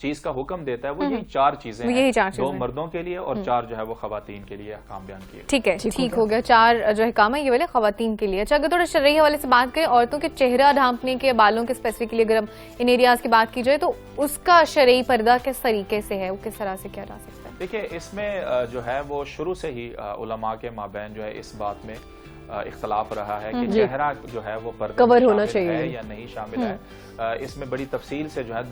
چیز کا حکم دیتا ہے وہ یہی 4 چیزیں ہیں، 2 مردوں کے لیے اور 4 جو ہے وہ خواتین کے لیے احکام بیان کیے۔ ٹھیک ہے، ٹھیک ہو گیا، 4 جو احکام ہے یہ والے خواتین کے لیے۔ اچھا اگر تھوڑا شرعی حوالے سے بات کریں، عورتوں کے چہرہ ڈھانپنے کے، بالوں کے اسپیسیفکلی اگر ہم ان ایریاز کی بات کی جائے تو اس کا شرعی پردہ کس طریقے سے ہے، وہ کس طرح سے کیا جا سکتا ہے؟ دیکھیں اس میں جو ہے وہ شروع سے ہی علماء کے مابین جو ہے اس بات میں اختلاف رہا ہے کہ چہرہ جو ہے وہ پردے کور میں ہونا شامل چاہیے ہے یا نہیں شامل ہے۔ اس میں بڑی تفصیل سے جو ہے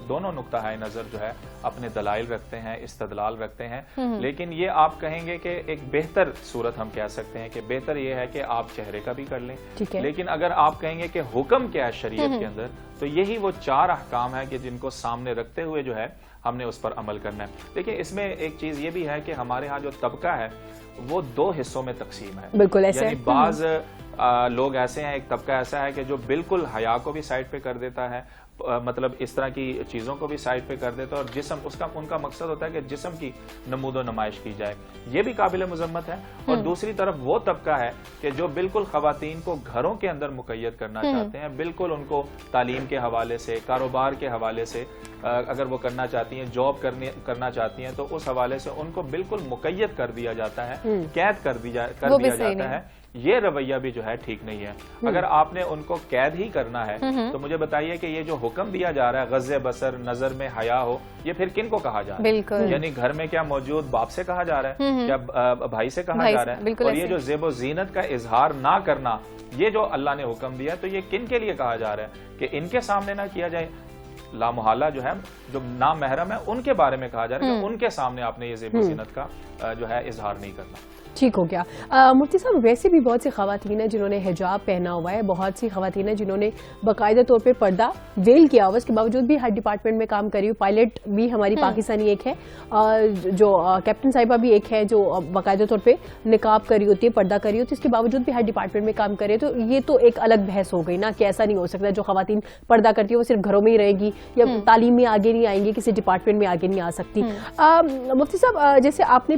دونوں نقطہ نظر جو ہے اپنے دلائل رکھتے ہیں، استدلال رکھتے ہیں، لیکن یہ آپ کہیں گے کہ ایک بہتر صورت ہم کہہ سکتے ہیں کہ بہتر یہ ہے کہ آپ چہرے کا بھی کر لیں، لیکن اگر آپ کہیں گے کہ حکم کیا ہے شریعت کے اندر تو یہی وہ 4 احکام ہیں کہ جن کو سامنے رکھتے ہوئے جو ہے ہم نے اس پر عمل کرنا ہے۔ دیکھیں اس میں ایک چیز یہ بھی ہے کہ ہمارے ہاں جو طبقہ ہے وہ 2 حصوں میں تقسیم ہے، بالکل ایسے، یعنی بعض لوگ ایسے ہیں، ایک طبقہ ایسا ہے کہ جو بالکل حیا کو بھی سائڈ پہ کر دیتا ہے، مطلب اس طرح کی چیزوں کو بھی سائڈ پہ کر دیتا ہے، اور جسم ان کا مقصد ہوتا ہے کہ جسم کی نمود و نمائش کی جائے، یہ بھی قابل مذمت ہے۔ اور دوسری طرف وہ طبقہ ہے کہ جو بالکل خواتین کو گھروں کے اندر مقید کرنا چاہتے ہیں، بالکل ان کو تعلیم کے حوالے سے، کاروبار کے حوالے سے اگر وہ کرنا چاہتی ہیں، جاب کرنا چاہتی ہیں تو اس حوالے سے ان کو بالکل مقید کر دیا جاتا ہے، قید کر دیا جاتا ہے۔ یہ رویہ بھی جو ہے ٹھیک نہیں ہے۔ اگر آپ نے ان کو قید ہی کرنا ہے تو مجھے بتائیے کہ یہ جو حکم دیا جا رہا ہے غض بصر، نظر میں حیا ہو، یہ پھر کن کو کہا جا رہا ہے؟ یعنی گھر میں کیا موجود باپ سے کہا جا رہا ہے، کیا بھائی سے کہا جا رہا ہے؟ اور یہ جو زیب و زینت کا اظہار نہ کرنا، یہ جو اللہ نے حکم دیا تو یہ کن کے لیے کہا جا رہا ہے کہ ان کے سامنے نہ کیا جائے؟ لامحالہ جو ہے جو نامحرم ہے ان کے بارے میں کہا جا رہا ہے کہ ان کے سامنے آپ نے یہ زیب و زینت کا جو ہے اظہار نہیں کرنا۔ ٹھیک ہو گیا۔ مفتی صاحب ویسے بھی بہت سی خواتین ہیں جنہوں نے حجاب پہنا ہوا ہے، بہت سی خواتین ہیں جنہوں نے باقاعدہ طور پہ پردہ ویل کیا ہوا، اس کے باوجود بھی ہر ڈپارٹمنٹ میں کام کری ہوئی، پائلٹ بھی ہماری پاکستانی ایک ہے، جو کیپٹن صاحبہ بھی ایک ہے جو باقاعدہ طور پہ نقاب کری ہوتی ہے، پردہ کری ہوتی ہے، اس کے باوجود بھی ہر ڈپارٹمنٹ میں کام کرے، تو یہ تو ایک الگ بحث ہو گئی نا کہ ایسا نہیں ہو سکتا جو خواتین پردہ کرتی ہے وہ صرف گھروں میں ہی رہے گی یا تعلیم میں آگے نہیں آئیں گی، کسی ڈپارٹمنٹ میں آگے نہیں آ سکتی۔ مفتی صاحب جیسے آپ نے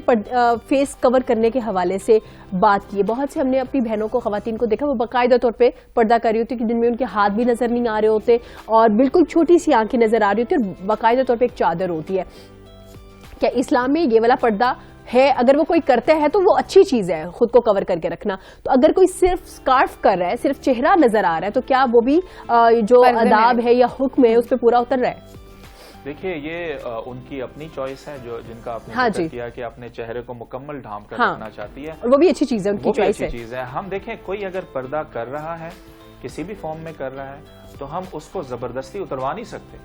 فیس کور کرنے کے حوالے سے بات کی ہے، بہت سے ہم نے اپنی بہنوں کو، خواتین کو دیکھا وہ باقاعدہ طور پہ پردہ کر رہی ہوتی ہے، جن میں ان کے ہاتھ بھی نظر نہیں آ رہے ہوتے اور بالکل چھوٹی سی آنکھیں نظر آ رہی ہوتی ہے اور باقاعدہ طور پہ ایک چادر ہوتی ہے۔ کیا اسلام میں یہ والا پردہ ہے؟ اگر وہ کوئی کرتا ہے تو وہ اچھی چیز ہے خود کو کور کر کے رکھنا، تو اگر کوئی صرف سکارف کر رہا ہے، صرف چہرہ نظر آ رہا ہے، تو کیا وہ بھی جو آداب ہے یا حکم ہے اس پہ پورا اتر رہا ہے؟ دیکھیے یہ ان کی اپنی چوائس ہے جن کا آپ نے ذکر کیا کہ اپنے چہرے کو مکمل ڈھانپ کر رکھنا چاہتی ہے، اور وہ بھی اچھی چیز ہے، ان کی چوائس ہے، اچھی چیز ہے۔ ہم دیکھیں کوئی اگر پردہ کر رہا ہے، کسی بھی فارم میں کر رہا ہے، تو ہم اس کو زبردستی اتروا نہیں سکتے،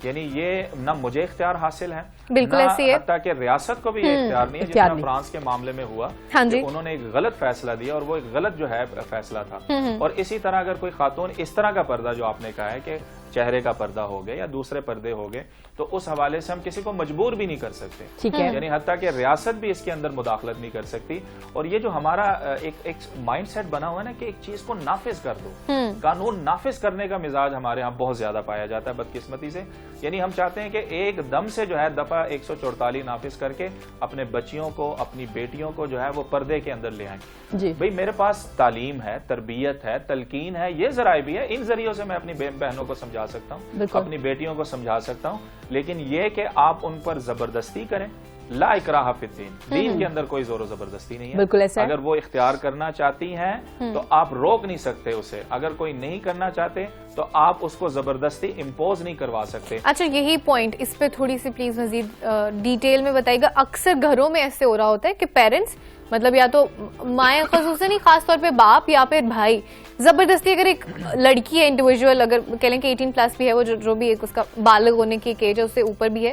یعنی یہ نہ مجھے اختیار حاصل ہے، بالکل ایسی ہے، حتیٰ کہ ریاست کو بھی یہ اختیار نہیں ہے، جتنا فرانس کے معاملے میں ہوا کہ انہوں نے ایک غلط فیصلہ دیا اور وہ ایک غلط جو ہے فیصلہ تھا۔ اور اسی طرح اگر کوئی خاتون اس طرح کا پردہ جو آپ نے کہا ہے کہ چہرے کا پردہ ہو گئے یا دوسرے پردے ہو گئے، تو اس حوالے سے ہم کسی کو مجبور بھی نہیں کر سکتے، یعنی حتیٰ کہ ریاست بھی اس کے اندر مداخلت نہیں کر سکتی۔ اور یہ جو ہمارا ایک مائنڈ سیٹ بنا ہوا ہے نا کہ ایک چیز کو نافذ کر دو، قانون نافذ کرنے کا مزاج ہمارے ہاں بہت زیادہ پایا جاتا ہے بدقسمتی سے، یعنی ہم چاہتے ہیں کہ ایک دم سے جو ہے دفعہ 144 نافذ کر کے اپنے بچیوں کو، اپنی بیٹیوں کو جو ہے وہ پردے کے اندر لے آئیں۔ بھئی میرے پاس تعلیم ہے، تربیت ہے، تلقین ہے، یہ ذرائع بھی ہے، ان ذریعوں سے میں اپنی بہنوں کو سمجھا سکتا ہوں، اپنی بیٹیوں کو سمجھا سکتا ہوں، لیکن یہ کہ آپ ان پر زبردستی کریں، لا اکراہ فی الدین، دین کے اندر کوئی زور و زبردستی نہیں ہے، بالکل ایسا ہے۔ اگر وہ اختیار کرنا چاہتی ہیں تو آپ روک نہیں سکتے اسے، اگر کوئی نہیں کرنا چاہتے تو آپ اس کو زبردستی امپوز نہیں کروا سکتے۔ اچھا یہی پوائنٹ، اس پہ تھوڑی سی پلیز مزید ڈیٹیل میں بتائیے گا۔ اکثر گھروں میں ایسے ہو رہا ہوتا ہے کہ پیرنٹس، مطلب یا تو مائیں خصوصاً ہی، خاص طور پہ باپ یا پھر بھائی، زبردستی اگر ایک لڑکی ہے انڈیویجول، اگر کہہ لیں کہ 18+ بھی ہے، وہ جو بھی اس کا بالغ ہونے کی ایک ایج ہے، اس سے اوپر بھی ہے،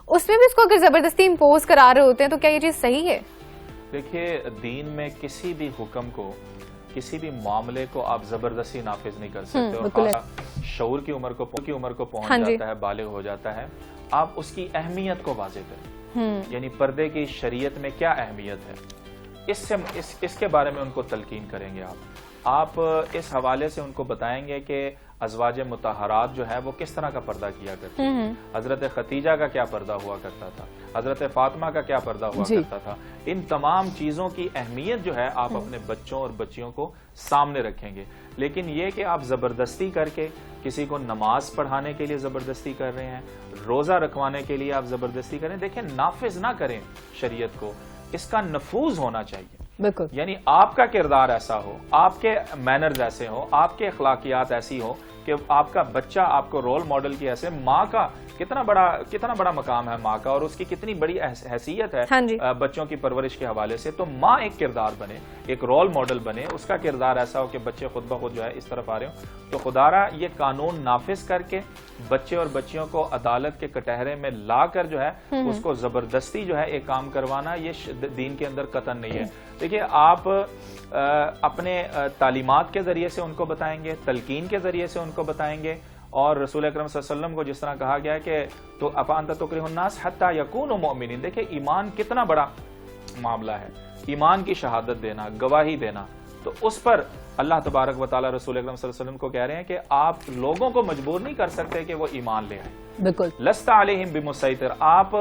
اس میں بھی اس کو اگر زبردستی امپوز کرا رہے ہوتے ہیں تو کیا یہ چیز صحیح ہے؟ دیکھیے دین میں کسی بھی حکم کو، کسی بھی معاملے کو آپ زبردستی نافذ نہیں کر سکتے، اور شعور کی عمر کو پہنچ جاتا ہے، بالغ ہو جاتا ہے، آپ اس کی اہمیت کو واضح کریں، یعنی پردے کی شریعت میں کیا اہمیت ہے، اس کے بارے میں ان کو تلقین کریں گے آپ اس حوالے سے ان کو بتائیں گے کہ ازواج مطہرات جو ہے وہ کس طرح کا پردہ کیا کرتی ہیں، حضرت خدیجہ کا کیا پردہ ہوا کرتا تھا، حضرت فاطمہ کا کیا پردہ ہوا کرتا تھا. ان تمام چیزوں کی اہمیت جو ہے آپ اپنے بچوں اور بچیوں کو سامنے رکھیں گے. لیکن یہ کہ آپ زبردستی کر کے کسی کو نماز پڑھانے کے لیے زبردستی کر رہے ہیں، روزہ رکھوانے کے لیے آپ زبردستی کریں، دیکھیں نافذ نہ کریں شریعت کو، اس کا نفوذ ہونا چاہیے. بالکل. یعنی آپ کا کردار ایسا ہو، آپ کے مینرز ایسے ہو، آپ کے اخلاقیات ایسی ہو کہ آپ کا بچہ آپ کو رول ماڈل کی ایسے. ماں کا کتنا بڑا مقام ہے ماں کا، اور اس کی کتنی بڑی حیثیت ہے بچوں کی پرورش کے حوالے سے. تو ماں ایک کردار بنے، ایک رول ماڈل بنے، اس کا کردار ایسا ہو کہ بچے خود بخود جو ہے اس طرف آ رہے ہوں. تو خدارا یہ قانون نافذ کر کے بچے اور بچیوں کو عدالت کے کٹہرے میں لا کر جو ہے اس کو زبردستی جو ہے ایک کام کروانا، یہ دین کے اندر قطعاً نہیں ہے. دیکھیے آپ اپنے تعلیمات کے ذریعے سے ان کو بتائیں گے، تلقین کے ذریعے سے ان کو بتائیں گے، اور رسول اکرم صلی اللہ علیہ وسلم کو جس طرح کہا گیا ہے کہ تو افانت تکرہ الناس حتی یکونوا مؤمنین. دیکھیں ایمان کتنا بڑا معاملہ ہے، ایمان کی شہادت دینا، گواہی دینا. تو اس پر اللہ تبارک و تعالی رسول اکرم صلی اللہ علیہ وسلم کو کہہ رہے ہیں کہ آپ لوگوں کو مجبور نہیں کر سکتے کہ وہ ایمان لے آئیں. بالکل. لست علیہم بمسیطر، آپ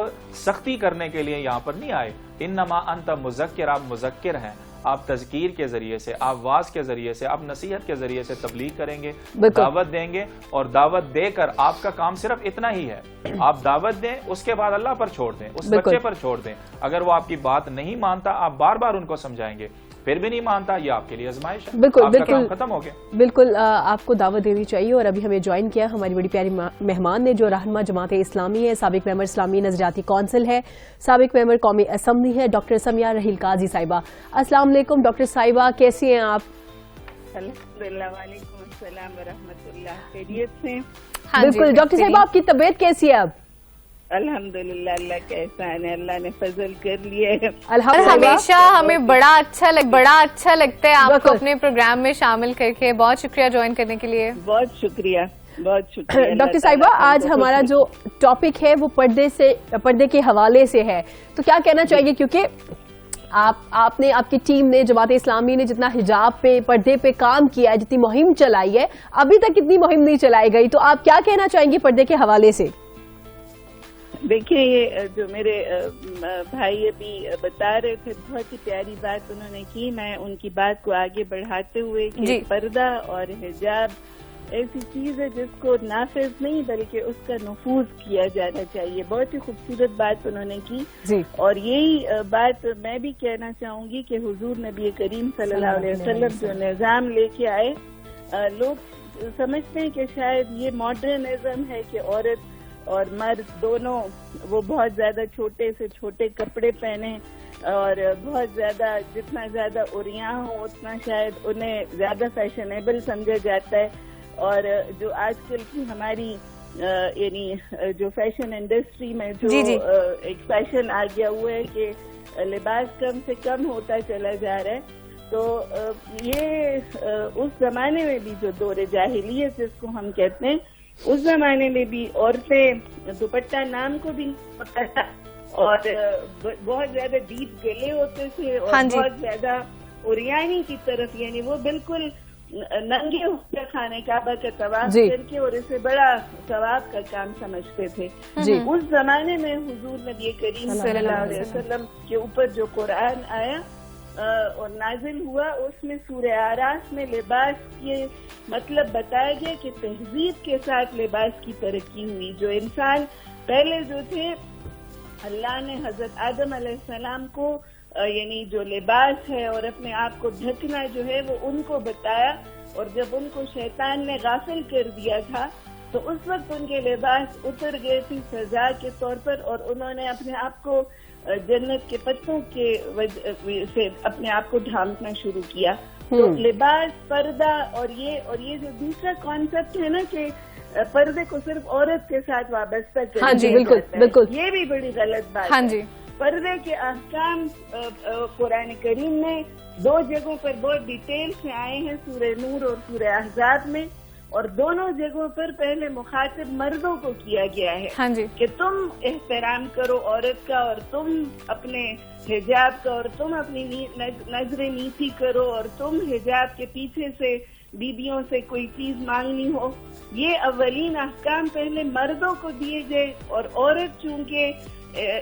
سختی کرنے کے لیے یہاں پر نہیں آئے. انما انت مذکر، آپ مذکر ہیں. آپ تذکیر کے ذریعے سے، آپ واعظ کے ذریعے سے، آپ نصیحت کے ذریعے سے تبلیغ کریں گے، دعوت دیں گے. اور دعوت دے کر آپ کا کام صرف اتنا ہی ہے، آپ دعوت دیں، اس کے بعد اللہ پر چھوڑ دیں، اس بچے پر چھوڑ دیں. اگر وہ آپ کی بات نہیں مانتا، آپ بار بار ان کو سمجھائیں گے، پھر بھی نہیں مانتا، یہ آپ کے لیے آزمائش ہے. بالکل آپ کا بالکل کام ختم ہو گیا. بالکل آپ کو دعوت دینی چاہیے. اور ابھی ہمیں جوائن کیا ہماری بڑی پیاری مہمان نے، جو رہنما جماعت اسلامی ہے، سابق ممبر اسلامی نظریاتی کونسل ہے، سابق ممبر قومی اسمبلی ہے، ڈاکٹر سمیہ رحیل قاضی صاحبہ. السلام علیکم ڈاکٹر صاحبہ، کیسی ہیں آپ؟ الحمدللہ. وعلیکم السلام ورحمۃ اللہ. خیریت سے؟ بالکل. ڈاکٹر صاحبہ آپ کی طبیعت کیسی ہے اب؟ الحمدللہ اللہ کا احسان ہے، اللہ نے فضل کر لیا ہے. ہمیشہ ہمیں بڑا اچھا لگتا ہے آپ کو اپنے پروگرام میں شامل کر کے. بہت شکریہ جوائن کرنے کے لیے. بہت شکریہ، بہت شکریہ. ڈاکٹر صاحبہ آج ہمارا جو ٹاپک ہے وہ پردے کے حوالے سے ہے، تو کیا کہنا چاہیے؟ کیونکہ آپ نے، آپ کی ٹیم نے، جماعت اسلامی نے جتنا حجاب پہ، پردے پہ کام کیا ہے، جتنی مہم چلائی ہے، ابھی تک اتنی مہم نہیں چلائی گئی. تو آپ کیا کہنا چاہیں گے پردے کے حوالے سے؟ دیکھیں یہ جو میرے بھائی ابھی بتا رہے تھے، بہت ہی پیاری بات انہوں نے کی. میں ان کی بات کو آگے بڑھاتے ہوئے کہ پردہ اور حجاب ایسی چیز ہے جس کو نافذ نہیں بلکہ اس کا نفوذ کیا جانا چاہیے. بہت ہی خوبصورت بات انہوں نے کی. اور یہی بات میں بھی کہنا چاہوں گی کہ حضور نبی کریم صلی اللہ علیہ وسلم جو نظام لے کے آئے، لوگ سمجھتے ہیں کہ شاید یہ ماڈرنزم ہے کہ عورت اور مرد دونوں وہ بہت زیادہ چھوٹے سے چھوٹے کپڑے پہنے، اور بہت زیادہ جتنا زیادہ عریاں ہوں اتنا شاید انہیں زیادہ فیشنیبل سمجھا جاتا ہے. اور جو آج کل کی ہماری یعنی جو فیشن انڈسٹری میں جو ایک فیشن آ گیا ہوا ہے کہ لباس کم سے کم ہوتا چلا جا رہا ہے. تو یہ اس زمانے میں بھی جو دور جاہلیت جس کو ہم کہتے ہیں، اس زمانے میں بھی عورتیں دوپٹہ نام کو بھی نہیں ہوتا تھا، اور بہت زیادہ ڈیپ گلے ہوتے تھے، اور بہت زیادہ عریانی کی طرف، یعنی وہ بالکل ننگے ہو کر خانہ کعبہ کا طواف کر کے اور اسے بڑا ثواب کا کام سمجھتے تھے. اس زمانے میں حضور نبی کریم صلی اللہ علیہ وسلم کے اوپر جو قرآن آیا اور نازل ہوا، اس میں سورہ اعراف میں لباس کے مطلب بتایا گیا کہ تہذیب کے ساتھ لباس کی ترقی ہوئی. جو انسان پہلے جو تھے، اللہ نے حضرت آدم علیہ السلام کو یعنی جو لباس ہے اور اپنے آپ کو ڈھکنا جو ہے وہ ان کو بتایا، اور جب ان کو شیطان نے غافل کر دیا تھا تو اس وقت ان کے لباس اتر گئے تھے سزا کے طور پر، اور انہوں نے اپنے آپ کو جنت کے پتوں کے سے اپنے آپ کو ڈھانپنا شروع کیا. تو لباس، پردہ، اور یہ جو دوسرا کانسیپٹ ہے نا کہ پردے کو صرف عورت کے ساتھ وابستہ کر دیا جاتا ہے، یہ بھی بڑی غلط بات ہے. پردے کے احکام قرآن کریم میں 2 جگہوں پر بہت ڈیٹیل سے آئے ہیں، سورہ نور اور سورہ احزاب میں. اور دونوں جگہوں پر پہلے مخاطب مردوں کو کیا گیا ہے ہاں جی کہ تم احترام کرو عورت کا، اور تم اپنے حجاب کا، اور تم اپنی نظر نیچی کرو، اور تم حجاب کے پیچھے سے بیویوں سے کوئی چیز مانگنی ہو. یہ اولین احکام پہلے مردوں کو دیے گئے، اور عورت چونکہ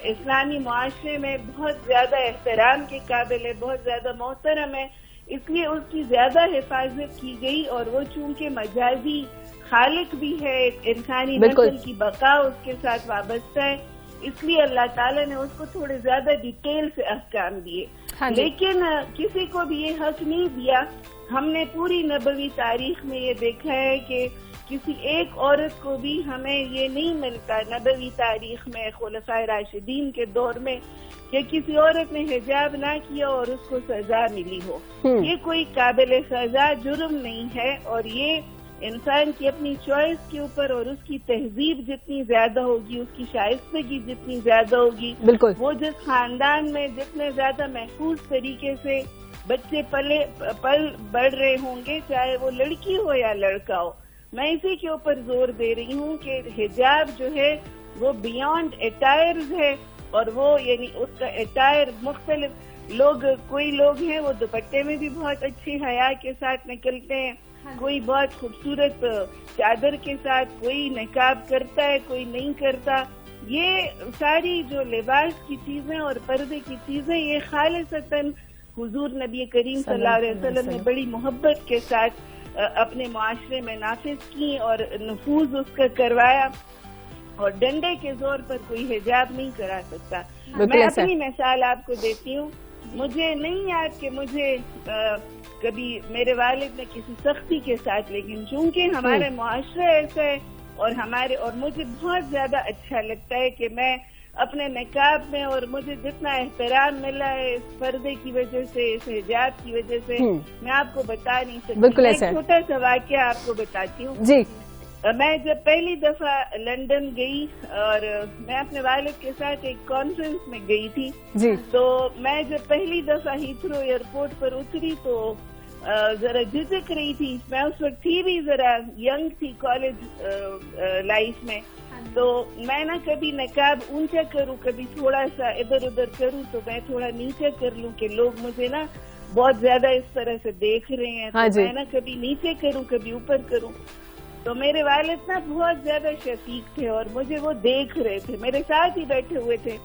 اسلامی معاشرے میں بہت زیادہ احترام کے قابل ہے، بہت زیادہ محترم ہے، اس لیے اس کی زیادہ حفاظت کی گئی. اور وہ چونکہ مجازی خالق بھی ہے، انسانی نسل کی بقا اس کے ساتھ وابستہ ہے، اس لیے اللہ تعالیٰ نے اس کو تھوڑے زیادہ ڈیٹیل سے احکام دیے. لیکن کسی کو بھی یہ حق نہیں دیا. ہم نے پوری نبوی تاریخ میں یہ دیکھا ہے کہ کسی ایک عورت کو بھی ہمیں یہ نہیں ملتا نبوی تاریخ میں خلفائے راشدین کے دور میں کہ کسی عورت نے حجاب نہ کیا اور اس کو سزا ملی ہو. یہ کوئی قابل سزا جرم نہیں ہے، اور یہ انسان کی اپنی چوائس کے اوپر، اور اس کی تہذیب جتنی زیادہ ہوگی، اس کی شائستگی جتنی زیادہ ہوگی، وہ جس خاندان میں جتنے زیادہ محفوظ طریقے سے بچے پل بڑھ رہے ہوں گے، چاہے وہ لڑکی ہو یا لڑکا ہو. میں اسی کے اوپر زور دے رہی ہوں کہ حجاب جو ہے وہ بیانڈ اٹائرز ہے، اور وہ یعنی اس کا اٹائر مختلف کوئی لوگ ہیں وہ دوپٹے میں بھی بہت اچھی حیا کے ساتھ نکلتے ہیں، کوئی بہت خوبصورت چادر کے ساتھ، کوئی نقاب کرتا ہے، کوئی نہیں کرتا. یہ ساری جو لباس کی چیزیں اور پردے کی چیزیں یہ خالصتاً حضور نبی کریم صلی اللہ علیہ وسلم نے بڑی محبت کے ساتھ اپنے معاشرے میں نافذ کی اور نفوذ اس کا کروایا، اور ڈنڈے کے زور پر کوئی حجاب نہیں کرا سکتا. میں اپنی مثال آپ کو دیتی ہوں. مجھے نہیں یاد کہ مجھے کبھی میرے والد نے کسی سختی کے ساتھ، لیکن چونکہ ہمارے معاشرہ ایسا ہے اور مجھے بہت زیادہ اچھا لگتا ہے کہ میں اپنے نقاب میں، اور مجھے جتنا احترام ملا ہے اس پردے کی وجہ سے، اس حجاب کی وجہ سے، میں آپ کو بتا نہیں سکتی. ایک چھوٹا سا واقعہ آپ کو بتاتی ہوں. جی میں جب پہلی دفعہ لندن گئی اور میں اپنے والد کے ساتھ ایک کانفرنس میں گئی تھی، تو میں جب پہلی دفعہ ہیتھرو ایئرپورٹ پر اتری تو ذرا جھجک رہی تھی. میں اس وقت تھی بھی ذرا ینگ تھی کالج لائف میں، تو میں نا کبھی نقاب اونچا کروں، کبھی تھوڑا سا ادھر ادھر کروں، تو میں تھوڑا نیچے کر لوں کہ لوگ مجھے نا بہت زیادہ اس طرح سے دیکھ رہے ہیں، تو میں نا کبھی نیچے کروں کبھی اوپر کروں. تو میرے والد نا بہت زیادہ شفیق تھے اور مجھے وہ دیکھ رہے تھے، میرے ساتھ ہی بیٹھے ہوئے تھے.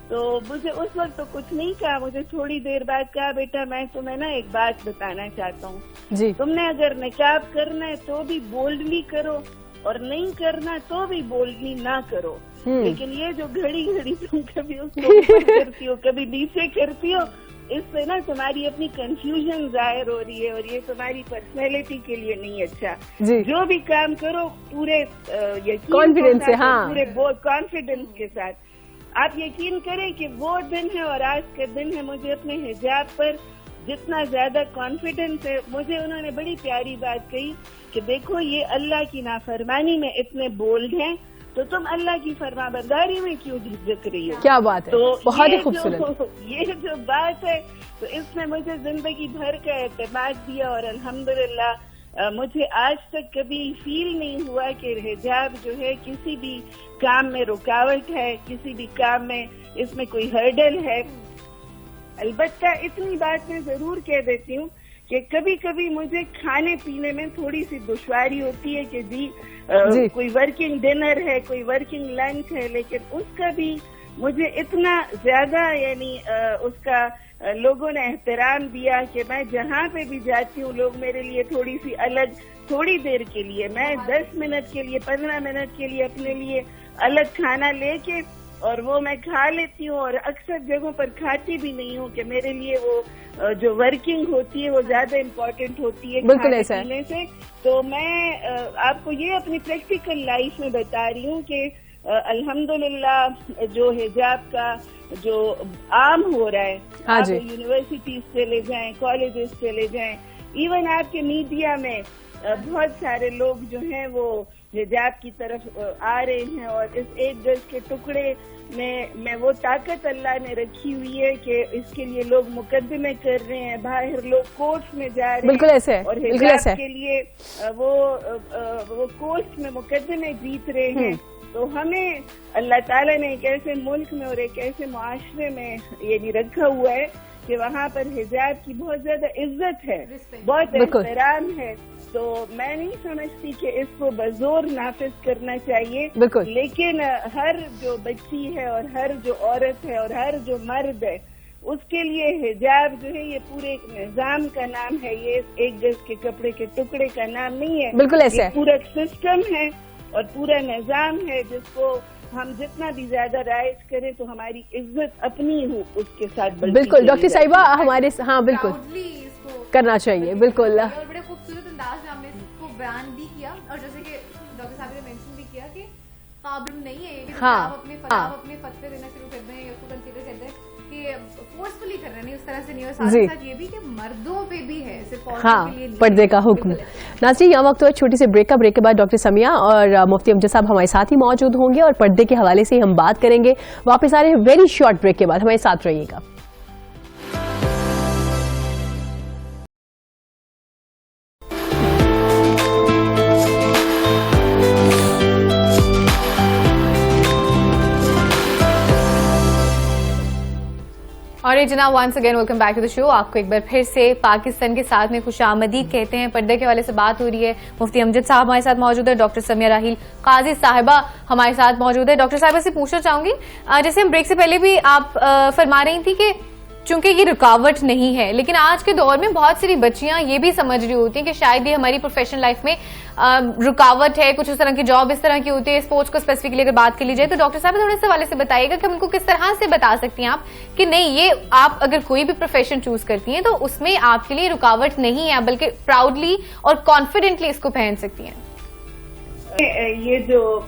تو مجھے اس وقت تو کچھ نہیں کہا، مجھے تھوڑی دیر بعد کہا بیٹا میں تمہیں نا ایک بات بتانا چاہتا ہوں، تم نے اگر نقاب کرنا ہے تو بھی بولڈلی کرو، اور نہیں کرنا تو بھی بولڈلی نہ کرو، لیکن یہ جو گھڑی گھڑی تم کبھی اس کو اوپر کرتی ہو کبھی نیچے کرتی ہو، اس سے نا تمہاری اپنی کنفیوژن ظاہر ہو رہی ہے اور یہ تمہاری پرسنالٹی کے لیے نہیں اچھا. جو بھی کام کرو پورے کانفیڈنس سے، پورے کانفیڈنس کے ساتھ. آپ یقین کریں کہ وہ دن ہے اور آج کا دن ہے، مجھے اپنے حجاب پر جتنا زیادہ کانفیڈنس ہے. مجھے انہوں نے بڑی پیاری بات کہی کہ دیکھو یہ اللہ کی نافرمانی میں اتنے بولڈ ہیں تو تم اللہ کی فرما برداری میں کیوں جھجک رہی ہو. کیا بات ہے، تو بہت ہی خوبصورت یہ جو بات ہے، تو اس نے مجھے زندگی بھر کا اعتماد دیا اور الحمدللہ مجھے آج تک کبھی فیل نہیں ہوا کہ حجاب جو ہے کسی بھی کام میں رکاوٹ ہے، کسی بھی کام میں اس میں کوئی ہرڈل ہے. البتہ اتنی بات میں ضرور کہہ دیتی ہوں کہ کبھی کبھی مجھے کھانے پینے میں تھوڑی سی دشواری ہوتی ہے کہ جی کوئی ورکنگ ڈنر ہے، کوئی ورکنگ لنچ ہے، لیکن اس کا بھی مجھے اتنا زیادہ یعنی اس کا لوگوں نے احترام دیا کہ میں جہاں پہ بھی جاتی ہوں لوگ میرے لیے تھوڑی سی الگ، تھوڑی دیر کے لیے میں 10 منٹ کے لیے 15 منٹ کے لیے اپنے لیے الگ کھانا لے کے اور وہ میں کھا لیتی ہوں، اور اکثر جگہوں پر کھاتی بھی نہیں ہوں کہ میرے لیے وہ جو ورکنگ ہوتی ہے وہ زیادہ امپورٹنٹ ہوتی ہے کھانے پینے سے. تو میں آپ کو یہ اپنی پریکٹیکل لائف میں بتا رہی ہوں کہ الحمدللہ جو حجاب کا جو عام ہو رہا ہے، آپ یونیورسٹیز چلے جائیں، کالجز چلے جائیں، ایون آپ کے میڈیا میں بہت سارے لوگ جو ہیں وہ حجاب کی طرف آ رہے ہیں، اور اس 1 گز کے ٹکڑے میں وہ طاقت اللہ نے رکھی ہوئی ہے کہ اس کے لیے لوگ مقدمے کر رہے ہیں، باہر لوگ کورٹس میں جا رہے ہیں اور حجاب کے لیے وہ کورٹس میں مقدمے جیت رہے ہیں. تو ہمیں اللہ تعالیٰ نے ایک ایسے ملک میں اور ایک ایسے معاشرے میں یعنی رکھا ہوا ہے کہ وہاں پر حجاب کی بہت زیادہ عزت ہے، بہت احترام ہے. تو میں نہیں سمجھتی کہ اس کو بزور نافذ کرنا چاہیے، لیکن ہر جو بچی ہے اور ہر جو عورت ہے اور ہر جو مرد ہے اس کے لیے حجاب جو ہے یہ پورے ایک نظام کا نام ہے، یہ 1 گز کے کپڑے کے ٹکڑے کا نام نہیں ہے. بالکل ایسا پورا سسٹم ہے اور پورا نظام ہے جس کو ہم جتنا بھی زیادہ رائج کریں تو ہماری عزت اپنی ہو اس کے ساتھ. بالکل ڈاکٹر صاحبہ ہمارے ہاں بالکل کرنا چاہیے. بالکل بڑے خوبصورت انداز میں ہم نے اس کو بیان بھی کیا، اور جیسے کہ ڈاکٹر صاحب نے مینشن بھی کیا کہ قابل نہیں ہے کہ آپ اپنے فتوے دینا شروع کر دیں یا اس کو کنسیڈر کر دیں کہ فورسفلی کر رہے ہیں، اس طرح سے نہیں. اور ساتھ ساتھ یہ بھی کہ مردوں پہ بھی ہے صرف عورتوں کے لیے نہیں پردے کا حکم. ناظرین یہاں وقت ہے چھوٹی سی بریک کا. بریک کے بعد ڈاکٹر سمیہ اور مفتی امجد صاحب ہمارے ساتھ ہی موجود ہوں گے اور پردے کے حوالے سے ہم بات کریں گے. واپس آ رہے ہیں ویری شارٹ بریک کے بعد، ہمارے ساتھ رہیے گا. اور جناب once again welcome back to the show. آپ کو ایک بار پھر سے پاکستان کے ساتھ میں خوش آمدید کہتے ہیں. پردے کے حوالے سے بات ہو رہی ہے. مفتی امجد صاحب ہمارے ساتھ موجود ہے، ڈاکٹر سمیہ راحیل قاضی صاحبہ ہمارے ساتھ موجود ہے. ڈاکٹر صاحبہ سے پوچھنا چاہوں گی، جیسے ہم بریک سے پہلے بھی آپ فرما رہی تھی کہ چونکہ یہ رکاوٹ نہیں ہے، لیکن آج کے دور میں بہت ساری بچیاں یہ بھی سمجھ رہی ہوتی ہیں کہ شاید یہ ہماری پروفیشنل لائف میں رکاوٹ ہے، کچھ اس طرح کی جاب اس طرح کی ہوتی ہے. اسپورٹس کو اسپیسیفکلی اگر بات کی لی جائے تو ڈاکٹر صاحب تھوڑے سے حوالے سے بتائیے گا کہ ہم ان کو کس طرح سے بتا سکتی ہیں آپ کہ نہیں یہ آپ اگر کوئی بھی پروفیشن چوز کرتی ہیں تو اس میں آپ کے لیے رکاوٹ نہیں ہے، بلکہ پراؤڈلی اور کانفیڈنٹلی اس کو پہن سکتی ہیں. یہ جو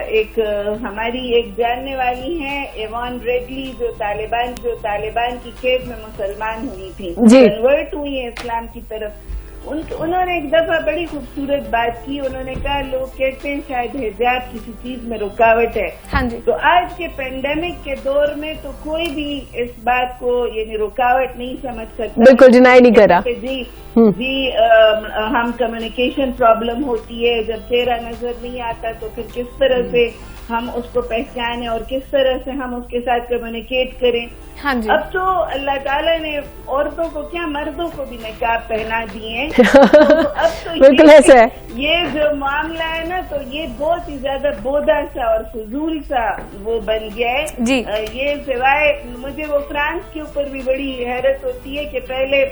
ایک ہماری ایک جاننے والی ہیں ایوان ریڈلی، جو طالبان کی قید میں مسلمان ہوئی تھی، کنورٹ ہوئی ہیں اسلام کی طرف. انہوں نے ایک دفعہ بڑی خوبصورت بات کی. انہوں نے کہا لوگ کہتے ہیں شاید حجاب کسی چیز میں رکاوٹ ہے. تو آج کے پینڈیمک کے دور میں تو کوئی بھی اس بات کو یعنی رکاوٹ نہیں سمجھ سکتا. بالکل ڈینائی نہیں کرا. جی ہم کمیونیکیشن پرابلم ہوتی ہے، جب چہرہ نظر نہیں آتا تو پھر کس طرح سے ہم اس کو پہچانیں اور کس طرح سے ہم اس کے ساتھ کمیونیکیٹ کریں. اب تو اللہ تعالیٰ نے عورتوں کو کیا مردوں کو بھی نقاب پہنا دیے ہیں. اب تو یہ جو معاملہ ہے نا تو یہ بہت ہی زیادہ بودا سا اور فضول سا وہ بن گیا ہے. یہ سوائے مجھے وہ فرانس کے اوپر بھی بڑی حیرت ہوتی ہے کہ پہلے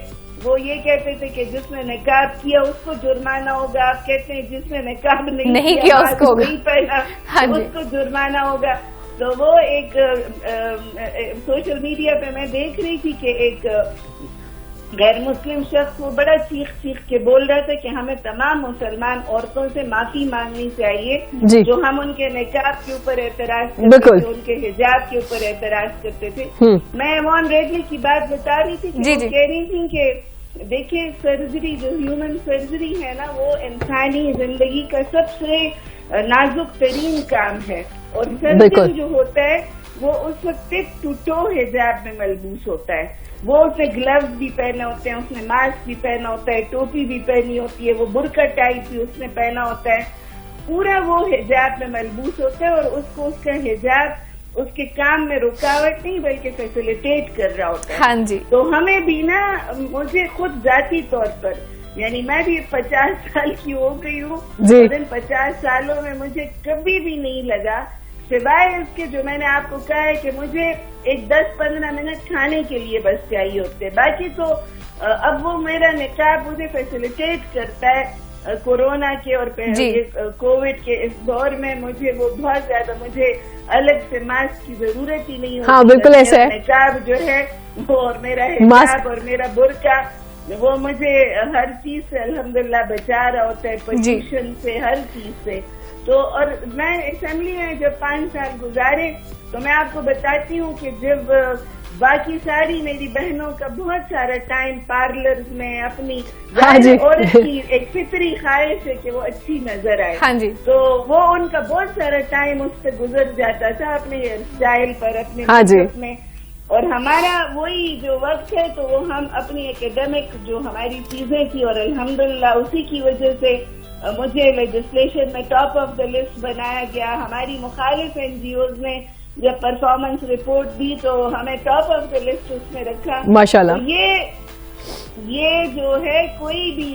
وہ یہ کہتے تھے کہ جس نے نقاب کیا اس کو جرمانہ ہوگا. آپ کہتے ہیں جس نے نقاب نہیں کیا اس کو نہیں پہنا اس کو جرمانہ ہوگا. تو وہ ایک سوشل میڈیا پہ میں دیکھ رہی تھی کہ ایک غیر مسلم شخص وہ بڑا چیخ کے بول رہا تھا کہ ہمیں تمام مسلمان عورتوں سے معافی مانگنی چاہیے جو ہم ان کے نقاب کے اوپر اعتراض کرتے تھے، ان کے حجاب کے اوپر اعتراض کرتے تھے. میں ایوان ریڈلی کی بات بتا رہی تھی کہ کہہ رہی تھی کہ دیکھیں سرجری جو ہیومن سرجری ہے نا وہ انسانی زندگی کا سب سے نازک ترین کام ہے، اور سرجن جو ہوتا ہے وہ اس وقت ٹپ ٹو ٹو حجاب میں ملبوس ہوتا ہے. وہ اس نے گلوز بھی پہنے ہوتے ہیں، اس نے ماسک بھی پہنا ہوتا ہے، ٹوپی بھی پہنی ہوتی ہے، وہ برقع ٹائپ بھی اس نے پہنا ہوتا ہے. پورا وہ حجاب میں ملبوس ہوتا ہے اور اس کو اس کا حجاب اس کے کام میں رکاوٹ نہیں بلکہ فیسیلیٹیٹ کر رہا ہوتا ہے. ہاں جی. تو ہمیں بھی نا مجھے خود ذاتی طور پر یعنی میں بھی 50 سال کی ہو گئی ہوں اور ان 50 سالوں میں مجھے کبھی بھی نہیں لگا سوائے اس کے جو میں نے آپ کو کہا ہے کہ مجھے ایک 10-15 منٹ کھانے کے لیے بس چاہیے ہوتے. باقی تو اب وہ میرا نقاب مجھے فیسیلیٹیٹ کرتا ہے کورونا کے اور کووڈ کے اس دور میں. مجھے وہ بہت زیادہ مجھے الگ سے ماسک کی ضرورت ہی نہیں ہوتی. ہاں بالکل ایسا ہے. نقاب جو ہے وہ اور میرا حجاب اور میرا برقع وہ مجھے ہر چیز سے الحمدللہ بچا رہا ہوتا ہے، پولوشن سے ہر چیز سے. تو اور میں اسمبلی میں جب 5 سال گزارے تو میں آپ کو بتاتی ہوں کہ جب باقی ساری میری بہنوں کا بہت سارا ٹائم پارلرز میں اپنی عورت کی ایک فطری خواہش ہے کہ وہ اچھی نظر آئے. ہاں جی. تو وہ ان کا بہت سارا ٹائم اس سے گزر جاتا تھا اپنے ہیئر اسٹائل پر, اپنے میک میں, اور ہمارا وہی جو وقت ہے تو وہ ہم اپنی اکیڈمک جو ہماری چیزیں تھی, اور الحمدللہ اسی کی وجہ سے مجھے لیجسلیشن میں ٹاپ آف دا لسٹ بنایا گیا. ہماری مخالف NGOs نے جب پرفارمنس رپورٹ دی تو ہمیں ٹاپ آف دا لسٹ اس میں رکھا. ماشاءاللہ. یہ جو ہے کوئی بھی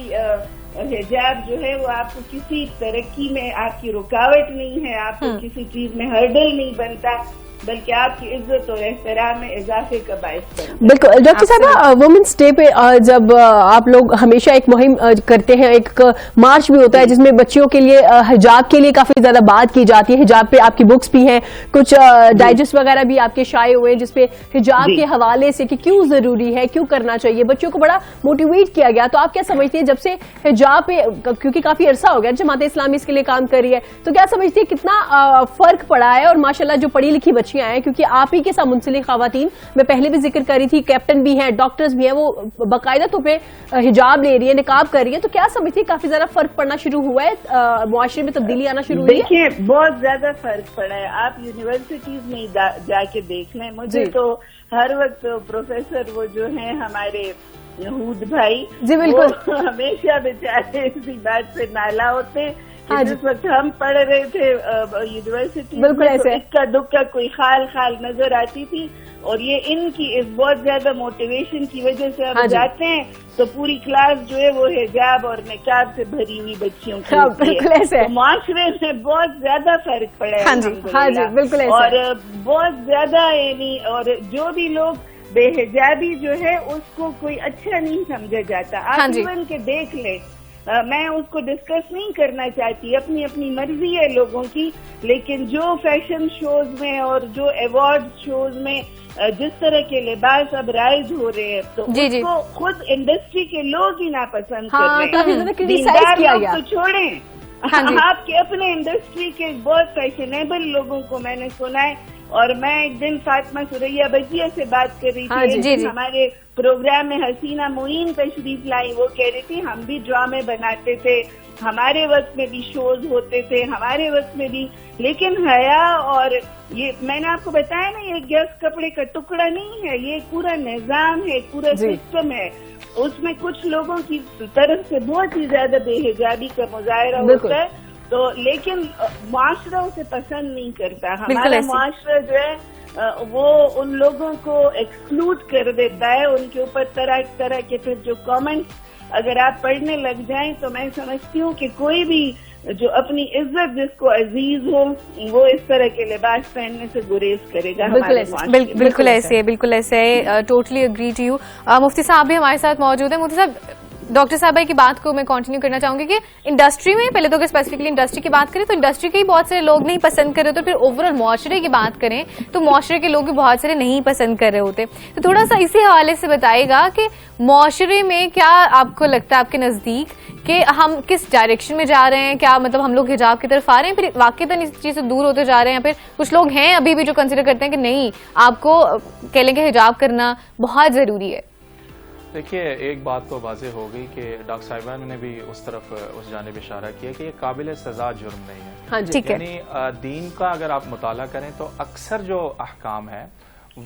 حجاب جو ہے وہ آپ کو کسی ترقی میں آپ کی رکاوٹ نہیں ہے, آپ کو کسی چیز میں ہرڈل نہیں بنتا, بلکہ آپ کی عزت اور احترام میں اضافے کا باعث بنتا ہے. بالکل. ڈاکٹر صاحبہ, وومنس ڈے پہ جب آپ لوگ ہمیشہ ایک مہم کرتے ہیں, ایک مارچ بھی ہوتا ہے جس میں بچیوں کے لیے حجاب کے لیے کافی زیادہ بات کی جاتی ہے. حجاب پہ آپ کی بکس بھی ہیں, کچھ ڈائجسٹ وغیرہ بھی آپ کے شائع ہوئے جس پہ حجاب کے حوالے سے کہ کیوں ضروری ہے, کیوں کرنا چاہیے, بچوں کو بڑا موٹیویٹ کیا گیا. تو آپ کیا سمجھتی ہیں جب سے حجاب پہ, کیونکہ کافی عرصہ ہو گیا جماعت اسلامی اس کے لیے کام کر رہی ہے, تو کیا سمجھتی ہے کتنا فرق پڑا ہے؟ اور ماشاءاللہ جو پڑھی لکھی بچیاں ہیں, کیونکہ آپ ہی کے ساتھ منسلک خواتین, میں پہلے بھی ذکر کر رہی تھی, کیپٹن بھی ہیں, ڈاکٹرز بھی ہیں, وہ باقاعدہ طور پہ حجاب لے رہی ہے, نقاب کر رہی ہے. تو کیا سمجھتی ہے کافی زیادہ فرق پڑنا شروع ہوا ہے, معاشرے میں تبدیلی آنا شروع ہوئی ہے؟ دیکھیں بہت زیادہ فرق پڑا ہے. آپ یونیورسٹیز میں جا کے دیکھ لیں. مجھے تو ہر وقت پروفیسر وہ جو ہیں ہمارے یہود بھائی, جی بالکل, ہمیشہ بیچارے اسی بات سے نالا ہوتے. جس وقت ہم پڑھ رہے تھے یونیورسٹی میں تو اکا دکا کوئی خال نظر آتی تھی, اور یہ ان کی اس بہت زیادہ موٹیویشن کی وجہ سے اب جاتے ہیں تو پوری کلاس جو ہے وہ حجاب اور نقاب سے بھری ہوئی بچیوں کی ہوتی ہے. معاشرے میں بہت زیادہ فرق پڑا ہے اور بہت زیادہ, یعنی اور جو بھی لوگ بے حجابی جو ہے اس کو کوئی اچھا نہیں سمجھا جاتا. آپ ایون کے دیکھ لیں, میں اس کو ڈسکس نہیں کرنا چاہتی, اپنی اپنی مرضی ہے لوگوں کی, لیکن جو فیشن شوز میں اور جو ایوارڈ شوز میں جس طرح کے لباس اب رائج ہو رہے ہیں تو اس کو خود انڈسٹری کے لوگ ہی ناپسند کر رہے ہیں. دیندار لوگ تو چھوڑیں, آپ کے اپنے انڈسٹری کے بہت فیشنیبل لوگوں کو میں نے سنا ہے. اور میں ایک دن فاطمہ سریا بجیا سے بات کر رہی تھی, ہمارے پروگرام میں حسینہ معین تشریف لائی, وہ کہہ رہی تھی ہم بھی ڈرامے بناتے تھے, ہمارے وقت میں بھی شوز ہوتے تھے, ہمارے وقت میں بھی, لیکن حیا اور یہ میں نے آپ کو بتایا نا, یہ گیس کپڑے کا ٹکڑا نہیں ہے, یہ پورا نظام ہے, پورا سسٹم ہے. اس میں کچھ لوگوں کی طرف سے بہت ہی زیادہ بے حجابی کا مظاہرہ ہوتا ہے, تو لیکن معاشرہ اسے پسند نہیں کرتا. ہمارا معاشرہ جو ہے وہ ان لوگوں کو ایکسکلوڈ کر دیتا ہے, ان کے اوپر طرح طرح کے پھر جو کامنٹس اگر آپ پڑھنے لگ جائیں تو میں سمجھتی ہوں کہ کوئی بھی جو اپنی عزت جس کو عزیز ہو وہ اس طرح کے لباس پہننے سے گریز کرے گا. بالکل ایسے, بالکل ایسے, ٹوٹلی اگری ٹو یو. مفتی صاحب بھی ہمارے ساتھ موجود ہیں. مفتی صاحب, ڈاکٹر صاحبہ کی بات کو میں کنٹینیو کرنا چاہوں گی کہ انڈسٹری میں, پہلے تو اگر اسپیسیفکلی انڈسٹری کی بات کریں تو انڈسٹری کے ہی بہت سارے لوگ نہیں پسند کر رہے, تو پھر اوور آل معاشرے کی بات کریں تو معاشرے کے لوگ بھی بہت سارے نہیں پسند کر رہے ہوتے. تو تھوڑا سا اسی حوالے سے بتائیے گا کہ معاشرے میں کیا آپ کو لگتا ہے, آپ کے نزدیک, کہ ہم کس ڈائریکشن میں جا رہے ہیں؟ کیا مطلب ہم لوگ حجاب کی طرف آ رہے ہیں, پھر واقعی اس چیز سے دور ہوتے جا رہے ہیں, یا پھر کچھ لوگ ہیں ابھی بھی جو کنسیڈر کرتے ہیں کہ نہیں, آپ کو کہہ لیں کہ حجاب کرنا بہت ضروری ہے؟ دیکھیے, ایک بات تو واضح ہو گئی کہ ڈاکٹر صاحبہ نے بھی اس جانب اشارہ کیا کہ یہ قابل سزا جرم نہیں ہے. یعنی دین کا اگر آپ مطالعہ کریں تو اکثر جو احکام ہے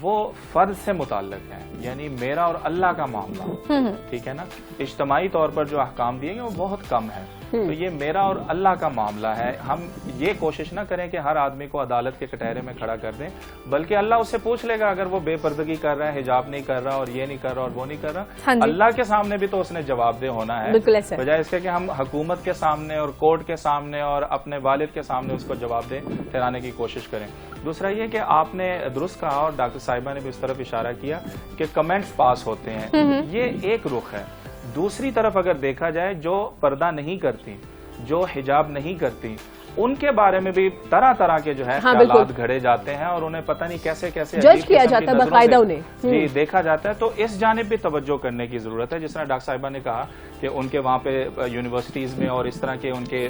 وہ فرد سے متعلق ہیں, یعنی میرا اور اللہ کا معاملہ, ٹھیک ہے نا. اجتماعی طور پر جو احکام دیے گئے وہ بہت کم ہے, تو یہ میرا اور اللہ کا معاملہ ہے. ہم یہ کوشش نہ کریں کہ ہر آدمی کو عدالت کے کٹہرے میں کھڑا کر دیں, بلکہ اللہ اس سے پوچھ لے گا اگر وہ بے پردگی کر رہا ہے, حجاب نہیں کر رہا, اور یہ نہیں کر رہا اور وہ نہیں کر رہا, اللہ کے سامنے بھی تو اس نے جواب دہ ہونا ہے, بجائے اس کے کہ ہم حکومت کے سامنے اور کورٹ کے سامنے اور اپنے والد کے سامنے اس کو جواب دہ ٹھہرانے کی کوشش کریں. دوسرا یہ کہ آپ نے درست کہا, اور ڈاکٹر صاحبہ نے بھی اس طرف اشارہ کیا کہ کمنٹس پاس ہوتے ہیں, یہ ایک رخ ہے. دوسری طرف اگر دیکھا جائے, جو پردہ نہیں کرتی, جو حجاب نہیں کرتی, ان کے بارے میں بھی طرح طرح کے جو ہے خیالات گھڑے جاتے ہیں اور انہیں پتہ نہیں کیسے کیسے جج کیا جاتا ہے باقاعدہ انہیں جی دیکھا جاتا ہے. تو اس جانب بھی توجہ کرنے کی ضرورت ہے. جس طرح ڈاکٹر صاحبہ نے کہا کہ ان کے وہاں پہ یونیورسٹیز میں اور اس طرح کے ان کے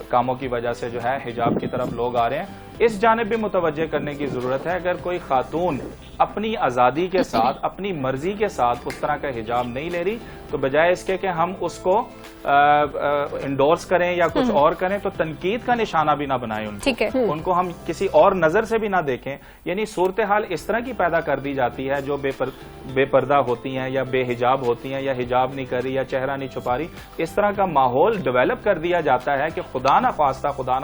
کاموں کی وجہ سے جو ہے حجاب کی طرف لوگ آ رہے ہیں, اس جانب بھی متوجہ کرنے کی ضرورت ہے. اگر کوئی خاتون اپنی آزادی کے ساتھ اپنی مرضی کے ساتھ اس طرح کا حجاب نہیں لے رہی تو بجائے اس کے کہ ہم اس کو انڈورس کریں یا کچھ اور کریں تو تنقید کا نشانہ بھی نہ بنائیں ان کو ہم کسی اور نظر سے بھی نہ دیکھیں. یعنی صورتحال اس طرح کی پیدا کر دی جاتی ہے جو بے پردہ ہوتی ہیں یا بے حجاب ہوتی ہیں یا حجاب نہیں کر رہی یا چہرہ نہیں چھپا رہی, اس طرح کا ماحول ڈیولپ کر دیا جاتا ہے کہ خدا نہ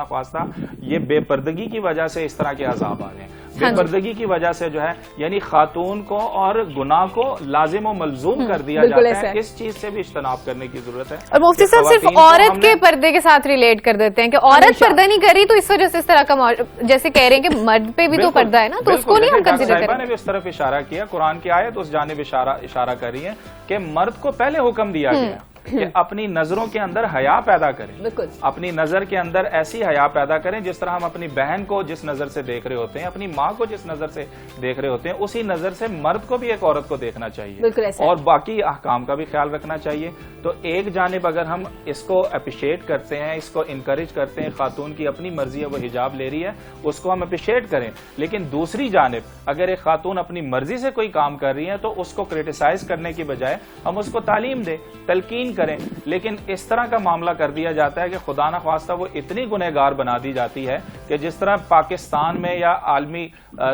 خواستہ یہ بے پردگی کی وجہ سے اس طرح کے عذاب آ گئے. بے پردگی کی وجہ سے جو ہے یعنی خاتون کو اور گناہ کو لازم و ملزوم کر دیا جاتا ہے. اس چیز سے بھی اجتناب کرنے کی ضرورت ہے. اور مفتی صاحب صرف عورت کے پردے کے ساتھ ریلیٹ کر دیتے ہیں کہ عورت پردہ نہیں کر رہی تو اس وجہ سے اس طرح کا جیسے کہہ رہے ہیں کہ مرد پہ بھی تو پردہ ہے نا, تو اس کو نہیں ہم کنسیڈر کریں. نے بھی اس طرف اشارہ کیا, قرآن کی آیت اس جانب اشارہ کر رہی ہے کہ مرد کو پہلے حکم دیا گیا کہ اپنی نظروں کے اندر حیا پیدا کریں, اپنی نظر کے اندر ایسی حیا پیدا کریں جس طرح ہم اپنی بہن کو جس نظر سے دیکھ رہے ہوتے ہیں, اپنی ماں کو جس نظر سے دیکھ رہے ہوتے ہیں, اسی نظر سے مرد کو بھی ایک عورت کو دیکھنا چاہیے اور باقی احکام کا بھی خیال رکھنا چاہیے. تو ایک جانب اگر ہم اس کو اپریشیٹ کرتے ہیں, اس کو انکریج کرتے ہیں, خاتون کی اپنی مرضی ہے وہ حجاب لے رہی ہے اس کو ہم اپریشیٹ کریں, لیکن دوسری جانب اگر ایک خاتون اپنی مرضی سے کوئی کام کر رہی ہے تو اس کو کریٹیسائز کرنے کی بجائے ہم اس کو تعلیم دیں, تلقین کریں. لیکن اس طرح کا معاملہ کر دیا جاتا ہے کہ خدا نہ خواستہ وہ اتنی گنہگار بنا دی جاتی ہے کہ جس طرح پاکستان میں یا عالمی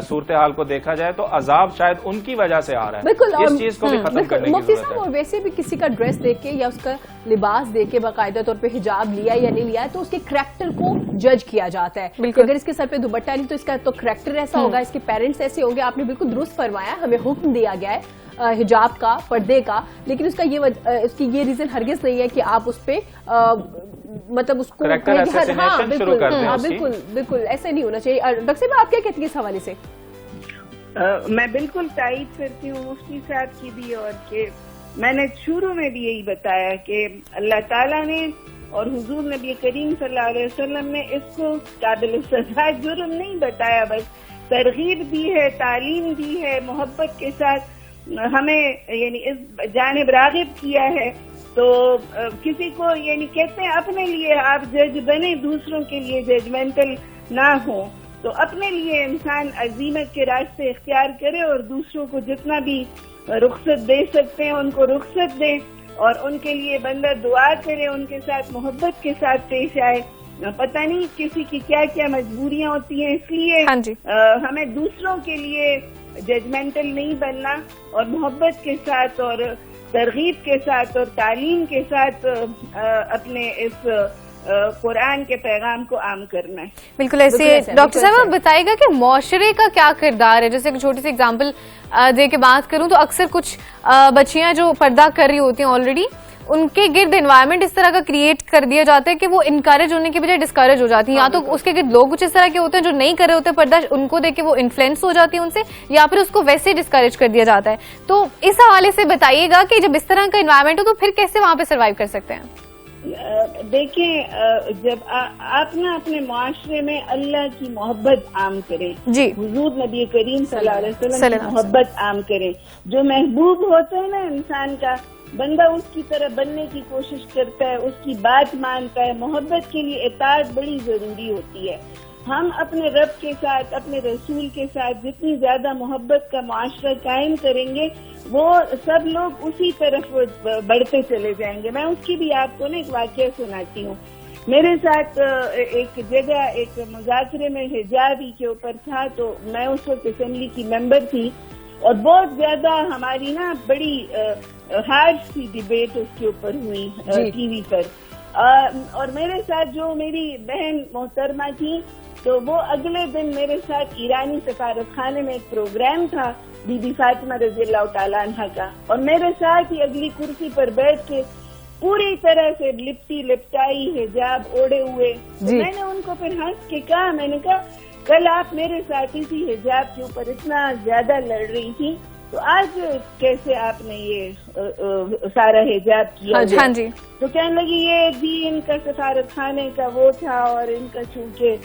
صورتحال کو دیکھا جائے تو عذاب شاید ان کی وجہ سے آ رہا ہے. بالکل, اس چیز کو بھی ختم کرنے کی ضرورت ہے. اور ویسے بھی کسی کا ڈریس دیکھ کے یا اس کا لباس دیکھ کے باقاعدہ طور پہ حجاب لیا یا نہیں لیا تو اس کے کریکٹر کو جج کیا جاتا ہے. اگر اس کے سر پہ دوپٹہ نہیں تو اس کا تو کریکٹر ایسا ہوگا, اس کے پیرنٹس ایسے ہوں گے. آپ نے بالکل درست فرمایا, ہمیں حکم دیا گیا ہے حجاب کا, پردے کا, لیکن اس کی یہ ریزن ہرگز نہیں ہے کہ آپ اس پہ مطلب اس کو بالکل ایسے نہیں ہونا چاہیے. ڈاکٹر صاحب آپ کیا کہتی ہیں اس حوالے سے؟ میں بالکل تائید کرتی ہوں مفتی صاحب کی بھی, اور کہ میں نے شروع میں بھی یہی بتایا کہ اللہ تعالیٰ نے اور حضور نبی کریم صلی اللہ علیہ وسلم نے اس کو قابل سزا جرم نہیں بتایا, بس ترغیب دی ہے, تعلیم دی ہے, محبت کے ساتھ ہمیں یعنی اس جانب راغب کیا ہے. تو کسی کو یعنی کہتے ہیں اپنے لیے آپ جج بنے, دوسروں کے لیے ججمنٹل نہ ہو. تو اپنے لیے انسان عزیمت کے راستے اختیار کرے اور دوسروں کو جتنا بھی رخصت دے سکتے ہیں ان کو رخصت دیں, اور ان کے لیے بندہ دعا کرے, ان کے ساتھ محبت کے ساتھ پیش آئے. پتہ نہیں کسی کی کیا کیا مجبوریاں ہوتی ہیں, اس لیے ہمیں دوسروں کے لیے ججمنٹل نہیں بننا اور محبت کے ساتھ اور ترغیب کے ساتھ اور تعلیم کے ساتھ اپنے اس قرآن کے پیغام کو عام کرنا ہے. بالکل ایسے. ڈاکٹر صاحب آپ بتائے گا کہ معاشرے کا کیا کردار ہے؟ جیسے ایک چھوٹی سی اگزامپل دے کے بات کروں تو اکثر کچھ بچیاں جو پردہ کر رہی ہوتی ہیں آلریڈی, ان کے گرد انوائرمنٹ اس طرح کا کریٹ کر دیا جاتا ہے کہ وہ انکریج ہونے کی بجائے ڈسکریج ہو جاتی ہیں. یا تو اس کے گرد لوگ کچھ اس طرح کے ہوتے ہیں جو نہیں کر رہے ہوتے پردہ, ان کو دیکھ کے وہ انفلوئنس ہو جاتی ہیں ان سے, یا پھر اس کو ویسے ڈسکریج کر دیا جاتا ہے. تو اس حوالے سے بتائیے گا کہ جب اس طرح کا انوائرمنٹ ہو تو پھر کیسے وہاں پہ سروائیو کر سکتے ہیں؟ دیکھیں, جب آپ نا اپنے معاشرے میں اللہ کی محبت عام کریں, جی حضور نبی کریم صلی اللہ علیہ وسلم کی محبت عام کریں. جو محبوب ہوتا ہے نا انسان کا, بندہ اس کی طرح بننے کی کوشش کرتا ہے, اس کی بات مانتا ہے. محبت کے لیے اطاعت بڑی ضروری ہوتی ہے. ہم اپنے رب کے ساتھ, اپنے رسول کے ساتھ جتنی زیادہ محبت کا معاشرہ قائم کریں گے, وہ سب لوگ اسی طرف بڑھتے چلے جائیں گے. میں اس کی بھی آپ کو نا ایک واقعہ سناتی ہوں. میرے ساتھ ایک جگہ ایک مذاکرے میں حجابی کے اوپر تھا, تو میں اس وقت اسمبلی کی ممبر تھی اور بہت زیادہ ہماری نا بڑی ہارش سی ڈیبیٹ اس کے اوپر ہوئی ٹی وی پر. اور میرے ساتھ جو میری بہن محترمہ تھی, تو وہ اگلے دن میرے ساتھ ایرانی سفارت خانے میں ایک پروگرام تھا بی بی فاطمہ رضی اللہ تعالیٰ عنہ کا, اور میرے ساتھ ہی اگلی کرسی پر بیٹھ کے پوری طرح سے لپٹی لپٹائی حجاب اوڑے ہوئے. میں نے ان کو پھر ہنس کے کہا, میں نے کہا کل آپ میرے ساتھ اسی حجاب کے اوپر اتنا زیادہ لڑ رہی تھی, تو آج کیسے آپ نے یہ سارا حجاب کیا؟ ہاں جی. تو کہنے لگی یہ بھی ان کا سفارت خانے کا وہ تھا اور ان کا چونکہ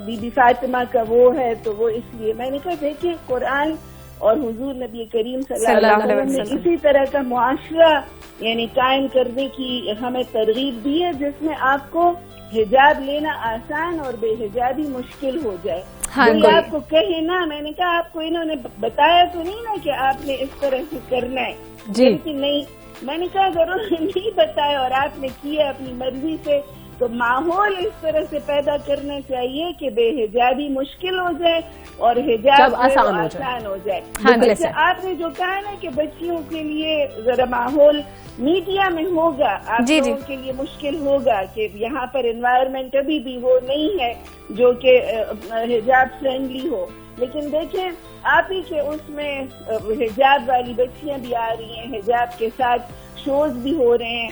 بی بی فاطمہ کا وہ ہے تو وہ اس لیے. میں نے کہا دیکھیے قرآن اور حضور نبی کریم صلی اللہ علیہ وسلم نے اسی طرح کا معاشرہ یعنی قائم کرنے کی ہمیں ترغیب دی ہے جس میں آپ کو حجاب لینا آسان اور بے حجابی مشکل ہو جائے. آپ کو کہے نا، میں نے کہا آپ کو انہوں نے بتایا تو نہیں نا کہ آپ نے اس طرح سے کرنا ہے جی نہیں. میں نے کہا اگر انہوں نے نہیں بتایا اور آپ نے کیا اپنی مرضی سے تو ماحول اس طرح سے پیدا کرنا چاہیے کہ بے حجابی مشکل ہو جائے اور حجاب آسان ہو جائے. آپ نے جو کہا نا کہ بچیوں کے لیے ذرا ماحول میڈیا میں ہوگا، آپ لوگوں کے لیے مشکل ہوگا کہ یہاں پر انوائرمنٹ ابھی بھی وہ نہیں ہے جو کہ حجاب فرینڈلی ہو. لیکن دیکھیں آپ ہی کے اس میں حجاب والی بچیاں بھی آ رہی ہیں، حجاب کے ساتھ شوز بھی ہو رہے ہیں.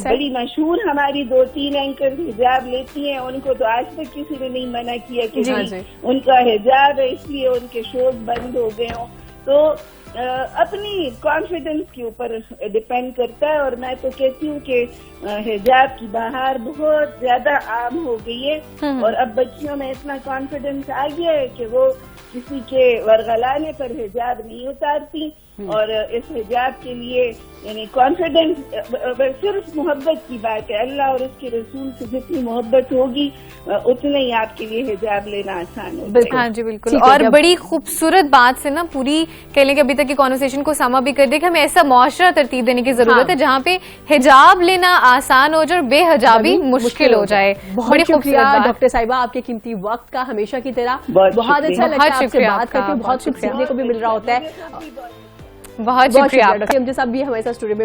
بڑی مشہور ہماری 2-3 اینکر حجاب لیتی ہیں، ان کو تو آج تک کسی نے نہیں منع کیا کہ ان کا حجاب ہے اس لیے ان کے شوز بند ہو گئے ہوں. تو اپنی کانفیڈنس کے اوپر ڈپینڈ کرتا ہے. اور میں تو کہتی ہوں کہ حجاب کی بہار بہت زیادہ عام ہو گئی ہے اور اب بچیوں میں اتنا کانفیڈنس آ گیا ہے کہ وہ کسی کے ورغلانے پر حجاب نہیں اتارتی اور اس حجاب کے لیے یعنی کانفیڈنس صرف محبت کی بات ہے. اللہ اور اس کے رسول سے جتنی محبت ہوگی اتنے ہی آپ کے لیے حجاب لینا آسان ہوگا. ہاں جی بالکل. اور بڑی خوبصورت بات سے نا پوری کہہ لیں کہ ابھی تک کی کانورسیشن کو سما بھی کر دے کہ ہمیں ایسا معاشرہ ترتیب دینے کی ضرورت ہے جہاں پہ حجاب لینا آسان ہو جائے اور بے حجابی مشکل ہو جائے. بہت شکریہ ڈاکٹر صاحبہ آپ کے قیمتی وقت کا، ہمیشہ کی طرح بہت اچھا لگتا ہے آپ سے بات کر کے، بہت کچھ سیکھنے کو بھی مل رہا ہوتا ہے. بہت شکریہ. ڈاکٹر احمدی صاحب بھی ہمارے ساتھ اسٹوڈیو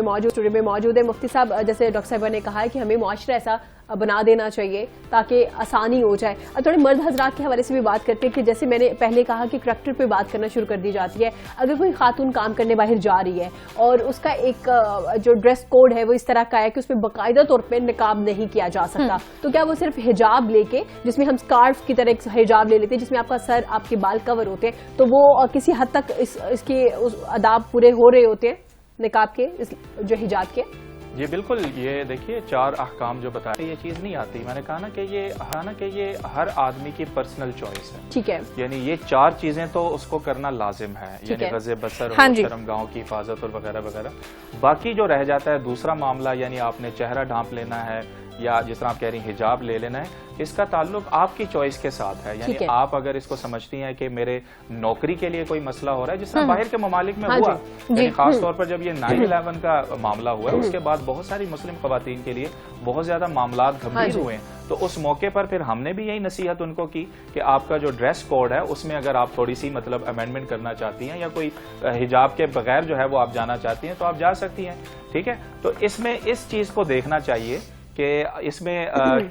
میں موجود ہے. مفتی صاحب جیسے ڈاکٹر صاحبہ نے کہا ہے کہ ہمیں معاشرہ ایسا بنا دینا چاہیے تاکہ آسانی ہو جائے. اب تھوڑے مرد حضرات کے حوالے سے بھی بات کرتے ہیں کہ جیسے میں نے پہلے کہا کہ کریکٹر پہ بات کرنا شروع کر دی جاتی ہے. اگر کوئی خاتون کام کرنے باہر جا رہی ہے اور اس کا ایک جو ڈریس کوڈ ہے وہ اس طرح کا ہے کہ اس میں باقاعدہ طور پہ نقاب نہیں کیا جا سکتا، تو کیا وہ صرف حجاب لے کے، جس میں ہم اسکارف کی طرح ایک حجاب لے لیتے ہیں جس میں آپ کا سر، آپ کے بال کور ہوتے ہیں، تو وہ کسی حد تک اس کے آداب پورے ہو رہے ہوتے ہیں نقاب کے، جو حجاب کے؟ جی بالکل. یہ دیکھیے 4 احکام جو بتائے یہ چیز نہیں آتی. میں نے کہا نا کہ یہ ہر آدمی کی پرسنل چوائس ہے. ٹھیک ہے. یعنی یہ 4 چیزیں تو اس کو کرنا لازم ہے، یعنی غض بصر ہو، شرم گاہوں کی حفاظت اور وغیرہ وغیرہ. باقی جو رہ جاتا ہے دوسرا معاملہ، یعنی آپ نے چہرہ ڈھانپ لینا ہے یا جس طرح آپ کہہ رہی ہیں حجاب لے لینا ہے، اس کا تعلق آپ کی چوائس کے ساتھ ہے. یعنی آپ اگر اس کو سمجھتی ہیں کہ میرے نوکری کے لیے کوئی مسئلہ ہو رہا ہے، جس طرح باہر کے ممالک میں ہوا، یعنی خاص طور پر جب یہ 9/11 کا معاملہ ہوا ہے اس کے بعد بہت ساری مسلم خواتین کے لیے بہت زیادہ معاملات گھمیر ہوئے ہیں. تو اس موقع پر پھر ہم نے بھی یہی نصیحت ان کو کی کہ آپ کا جو ڈریس کوڈ ہے اس میں اگر آپ تھوڑی سی مطلب امینڈمنٹ کرنا چاہتی ہیں یا کوئی حجاب کے بغیر جو ہے وہ آپ جانا چاہتی ہیں تو آپ جا سکتی ہیں. ٹھیک ہے. تو اس میں اس چیز کو دیکھنا چاہیے کہ اس میں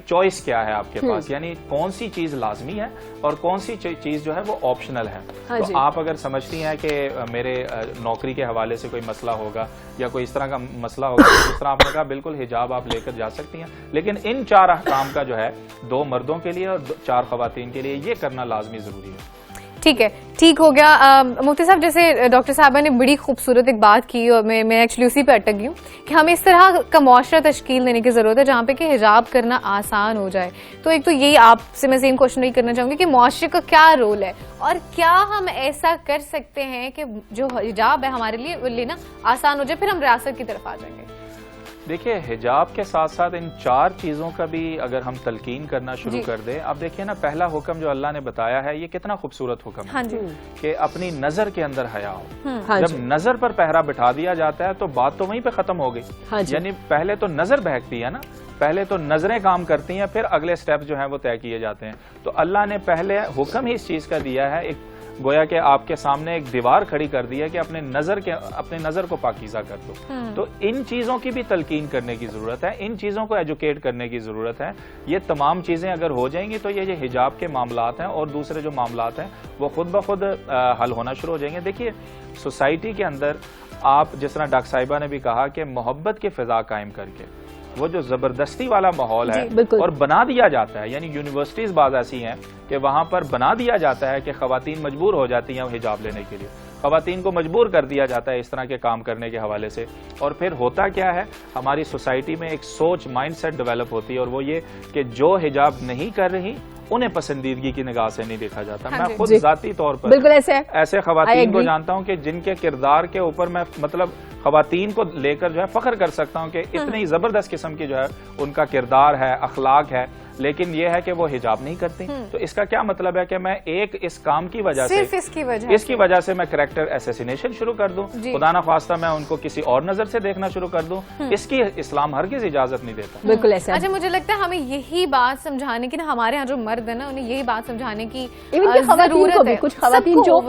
چوائس کیا ہے آپ کے پاس، یعنی کون سی چیز لازمی ہے اور کون سی چیز جو ہے وہ آپشنل ہے. تو آپ اگر سمجھتی ہیں کہ میرے نوکری کے حوالے سے کوئی مسئلہ ہوگا یا کوئی اس طرح کا مسئلہ ہوگا، جس طرح آپ نے کہا بالکل حجاب آپ لے کر جا سکتی ہیں. لیکن ان 4 احکام کا جو ہے 2 مردوں کے لیے اور 4 خواتین کے لیے یہ کرنا لازمی ضروری ہے. ٹھیک ہے، ٹھیک ہو گیا. مفتی صاحب جیسے ڈاکٹر صاحبہ نے بڑی خوبصورت ایک بات کی اور میں ایکچولی اسی پہ اٹک گئی ہوں کہ ہمیں اس طرح کا معاشرہ تشکیل دینے کی ضرورت ہے جہاں پہ کہ حجاب کرنا آسان ہو جائے. تو ایک تو یہی آپ سے میں سیم کوشچن کرنا چاہوں گی کہ معاشرے کا کیا رول ہے اور کیا ہم ایسا کر سکتے ہیں کہ جو حجاب ہے ہمارے لیے لینا آسان ہو جائے، پھر ہم ریاست کی طرف آ جائیں گے. دیکھیے حجاب کے ساتھ ساتھ ان 4 چیزوں کا بھی اگر ہم تلقین کرنا شروع کر دیں. اب دیکھیے نا پہلا حکم جو اللہ نے بتایا ہے یہ کتنا خوبصورت حکم ہے کہ اپنی نظر کے اندر حیا ہو. جب نظر پر پہرا بٹھا دیا جاتا ہے تو بات تو وہیں پہ ختم ہو گئی. یعنی پہلے تو نظر بہکتی ہے نا، پہلے تو نظریں کام کرتی ہیں، پھر اگلے سٹیپ جو ہیں وہ طے کیے جاتے ہیں. تو اللہ نے پہلے حکم ہی اس چیز کا دیا ہے، ایک گویا کہ آپ کے سامنے ایک دیوار کھڑی کر دی ہے کہ اپنے نظر کو پاکیزہ کر دو. تو ان چیزوں کی بھی تلقین کرنے کی ضرورت ہے، ان چیزوں کو ایجوکیٹ کرنے کی ضرورت ہے. یہ تمام چیزیں اگر ہو جائیں گی تو یہ حجاب کے معاملات ہیں اور دوسرے جو معاملات ہیں وہ خود بخود حل ہونا شروع ہو جائیں گے. دیکھیے سوسائٹی کے اندر آپ جس طرح ڈاکٹر صاحبہ نے بھی کہا کہ محبت کی فضا قائم کر کے وہ جو زبردستی والا ماحول ہے اور بنا دیا جاتا ہے، یعنی یونیورسٹیز بعض ایسی ہیں کہ وہاں پر بنا دیا جاتا ہے کہ خواتین مجبور ہو جاتی ہیں حجاب لینے کے لیے. خواتین کو مجبور کر دیا جاتا ہے اس طرح کے کام کرنے کے حوالے سے. اور پھر ہوتا کیا ہے, ہماری سوسائٹی میں ایک سوچ, مائنڈ سیٹ ڈیولپ ہوتی ہے, اور وہ یہ کہ جو حجاب نہیں کر رہی انہیں پسندیدگی کی نگاہ سے نہیں دیکھا جاتا. میں خود ذاتی طور پر بالکل ایسے خواتین کو جانتا ہوں کہ جن کے کردار کے اوپر میں مطلب خواتین کو لے کر جو ہے فخر کر سکتا ہوں کہ اتنی زبردست قسم کی جو ہے ان کا کردار ہے, اخلاق ہے, لیکن یہ ہے کہ وہ حجاب نہیں کرتی. تو اس کا کیا مطلب ہے کہ میں ایک اس کام کی وجہ سے, اس کی وجہ سے میں کریکٹر ایسیسینیشن شروع کر دوں, خدا نہ خواستہ میں ان کو کسی اور نظر سے دیکھنا شروع کر دوں, اس کی اسلام ہرگز اجازت نہیں دیتا. بالکل ایسا. اچھا, مجھے لگتا ہے ہمیں یہی بات سمجھانے کی نا, ہمارے یہاں جو مرد ہے نا انہیں یہی بات سمجھانے کی ضرورت ہے. کچھ خواتین جو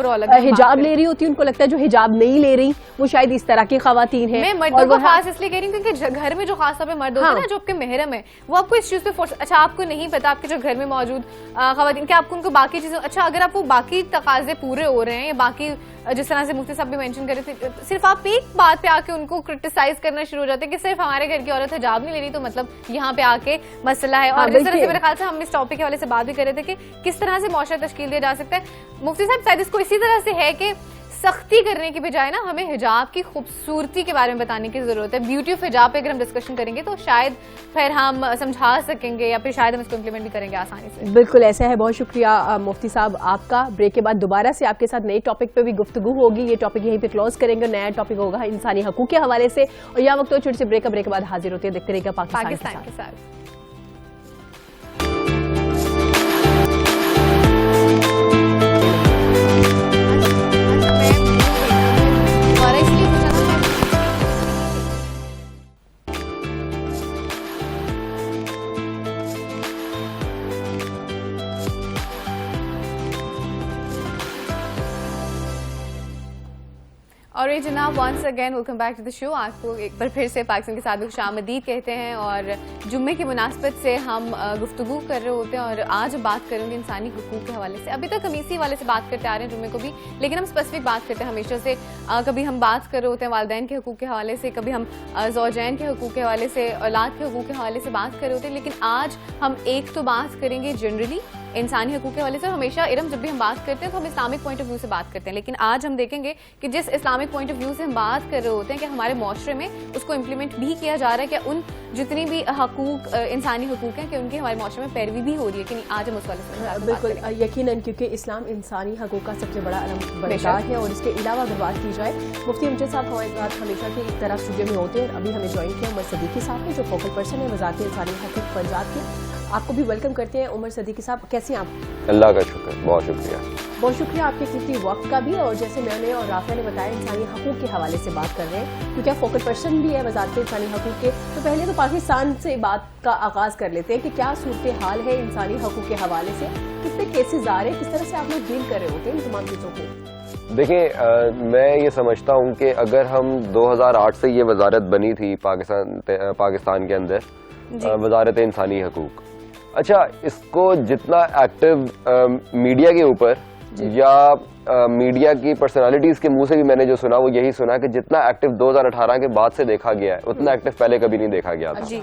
حجاب لے رہی ہوتی ہیں ان کو لگتا ہے جو حجاب نہیں لے رہی وہ شاید اس طرح کی خواتین ہیں. میں مردوں کو خاص اس لیے کہہ رہی ہوں کیونکہ گھر میں جو خاص طور پہ مرد ہوتے ہیں نا, جو آپ کے محرم ہے, وہ آپ کو اس چیز پہ فورس, اچھا آپ کو نہیں پتا آپ کے جو گھر میں موجود خواتین کیا آپ کو ان کو باقی چیزیں, اچھا اگر آپ کو باقی تقاضے پورے ہو رہے ہیں یا باقی جس طرح سے مفتی صاحب بھی مینشن کر رہے تھے, صرف آپ ایک بات پہ آ کے ان کو کرٹیسائز کرنا شروع ہو جاتے ہیں کہ صرف ہمارے گھر کی عورت حجاب نہیں لے رہی تو مطلب یہاں پہ آ کے مسئلہ ہے. اور اس طرح سے میرے خیال سے ہم اس ٹاپک کے حوالے سے بات بھی کر رہے تھے کہ کس طرح سے معاشرہ تشکیل دیا جا سکتا ہے. مفتی صاحب شاید اس کو اسی طرح سے ہے کہ سختی کرنے کی بجائے نا ہمیں حجاب کی خوبصورتی کے بارے میں بتانے کی ضرورت ہے. بیوٹی آف حجاب پہ اگر ہم ڈسکشن کریں گے تو شاید پھر ہم سمجھا سکیں گے یا پھر شاید ہم اس کو امپلیمنٹ بھی کریں گے آسانی سے. بالکل ایسا ہے. بہت شکریہ مفتی صاحب آپ کا. بریک کے بعد دوبارہ سے آپ کے ساتھ نئے ٹاپک پہ بھی گفتگو ہوگی. یہ ٹاپک یہیں پہ کلوز کریں گے. نیا ٹاپک ہوگا انسانی حقوق کے حوالے سے. اور یہاں وقت چھوٹی سی بریک کے بعد حاضر ہوتے ہیں. دیکھتے رہیے گا پاکستان کے ساتھ. اور یہ جناب once again welcome back to the show. آپ کو ایک بار پھر سے پاکستان کے ساتھ خوش آمدید کہتے ہیں. اور جمعے کی مناسبت سے ہم گفتگو کر رہے ہوتے ہیں اور آج بات کریں گے انسانی حقوق کے حوالے سے. ابھی تک ہم اسی حوالے سے بات کرتے آ رہے ہیں جمعے کو بھی, لیکن ہم اسپیسیفک بات کرتے ہیں ہمیشہ سے. کبھی ہم بات کر رہے ہوتے ہیں والدین کے حقوق کے حوالے سے, کبھی ہم زوجین کے حقوق کے حوالے سے, اولاد کے حقوق کے حوالے سے بات کر رہے ہوتے ہیں. لیکن آج ہم ایک تو بات کریں گے جنرلی انسانی حقوق کے حوالے سے. ہمیشہ ارم جب بھی ہم بات کرتے ہیں تو ہم اسلامک پوائنٹ آف ویو سے بات کرتے ہیں, لیکن آج ہم دیکھیں گے کہ جس اسلامک پوائنٹ آف ویو سے ہم بات کر رہے ہوتے ہیں کہ ہمارے معاشرے میں اس کو امپلیمنٹ بھی کیا جا رہا ہے, کہ ان جتنی بھی حقوق انسانی حقوق ہیں کہ ان کی ہمارے معاشرے میں پیروی بھی ہو رہی ہے کہ نہیں. آج ہم اس والے سے بالکل یقیناً, کیونکہ اسلام انسانی حقوق کا سب سے بڑا علم بردار ہے. اور اس کے علاوہ اگر بات کی جائے, مفتی امجد صاحب ہمارے ساتھ ہمیشہ کی طرح اسٹوڈیو میں ہوتے ہیں. اور ابھی ہمیں جوائن کیا عمر صدیقی صاحب نے, جو فوکل پرسن ہے وزارت انسانی حقوق پنجاب کے. آپ کو بھی ویلکم کرتے ہیں. عمر صدیقی صاحب کیسے ہیں آپ؟ اللہ کا شکر, بہت شکریہ. بہت شکریہ آپ کے قیمتی وقت کا بھی. اور جیسے میں نے اور رافعہ نے بتایا انسانی حقوق کے حوالے سے بات کر رہے ہیں کیونکہ آپ فوکل پرسن بھی ہے وزارت انسانی حقوق کے. تو پہلے تو پاکستان سے بات کا آغاز کر لیتے ہیں کہ کیا صورتحال ہے انسانی حقوق کے حوالے سے, کتنے کیسز آ رہے ہیں, کس طرح سے آپ لوگ ڈیل کر رہے ہوتے ہیں ان تمام چیزوں کو؟ دیکھیں, میں یہ سمجھتا ہوں کہ اگر ہم 2008 سے یہ وزارت بنی تھی پاکستان کے اندر, وزارت انسانی حقوق, اچھا اس کو جتنا ایکٹیو میڈیا کے اوپر یا میڈیا کی پرسنالٹیز کے منہ سے بھی میں نے جو سنا وہ یہی سنا کہ جتنا ایکٹیو 2018 کے بعد سے دیکھا گیا ہے اتنا ایکٹیو پہلے کبھی نہیں دیکھا گیا تھا.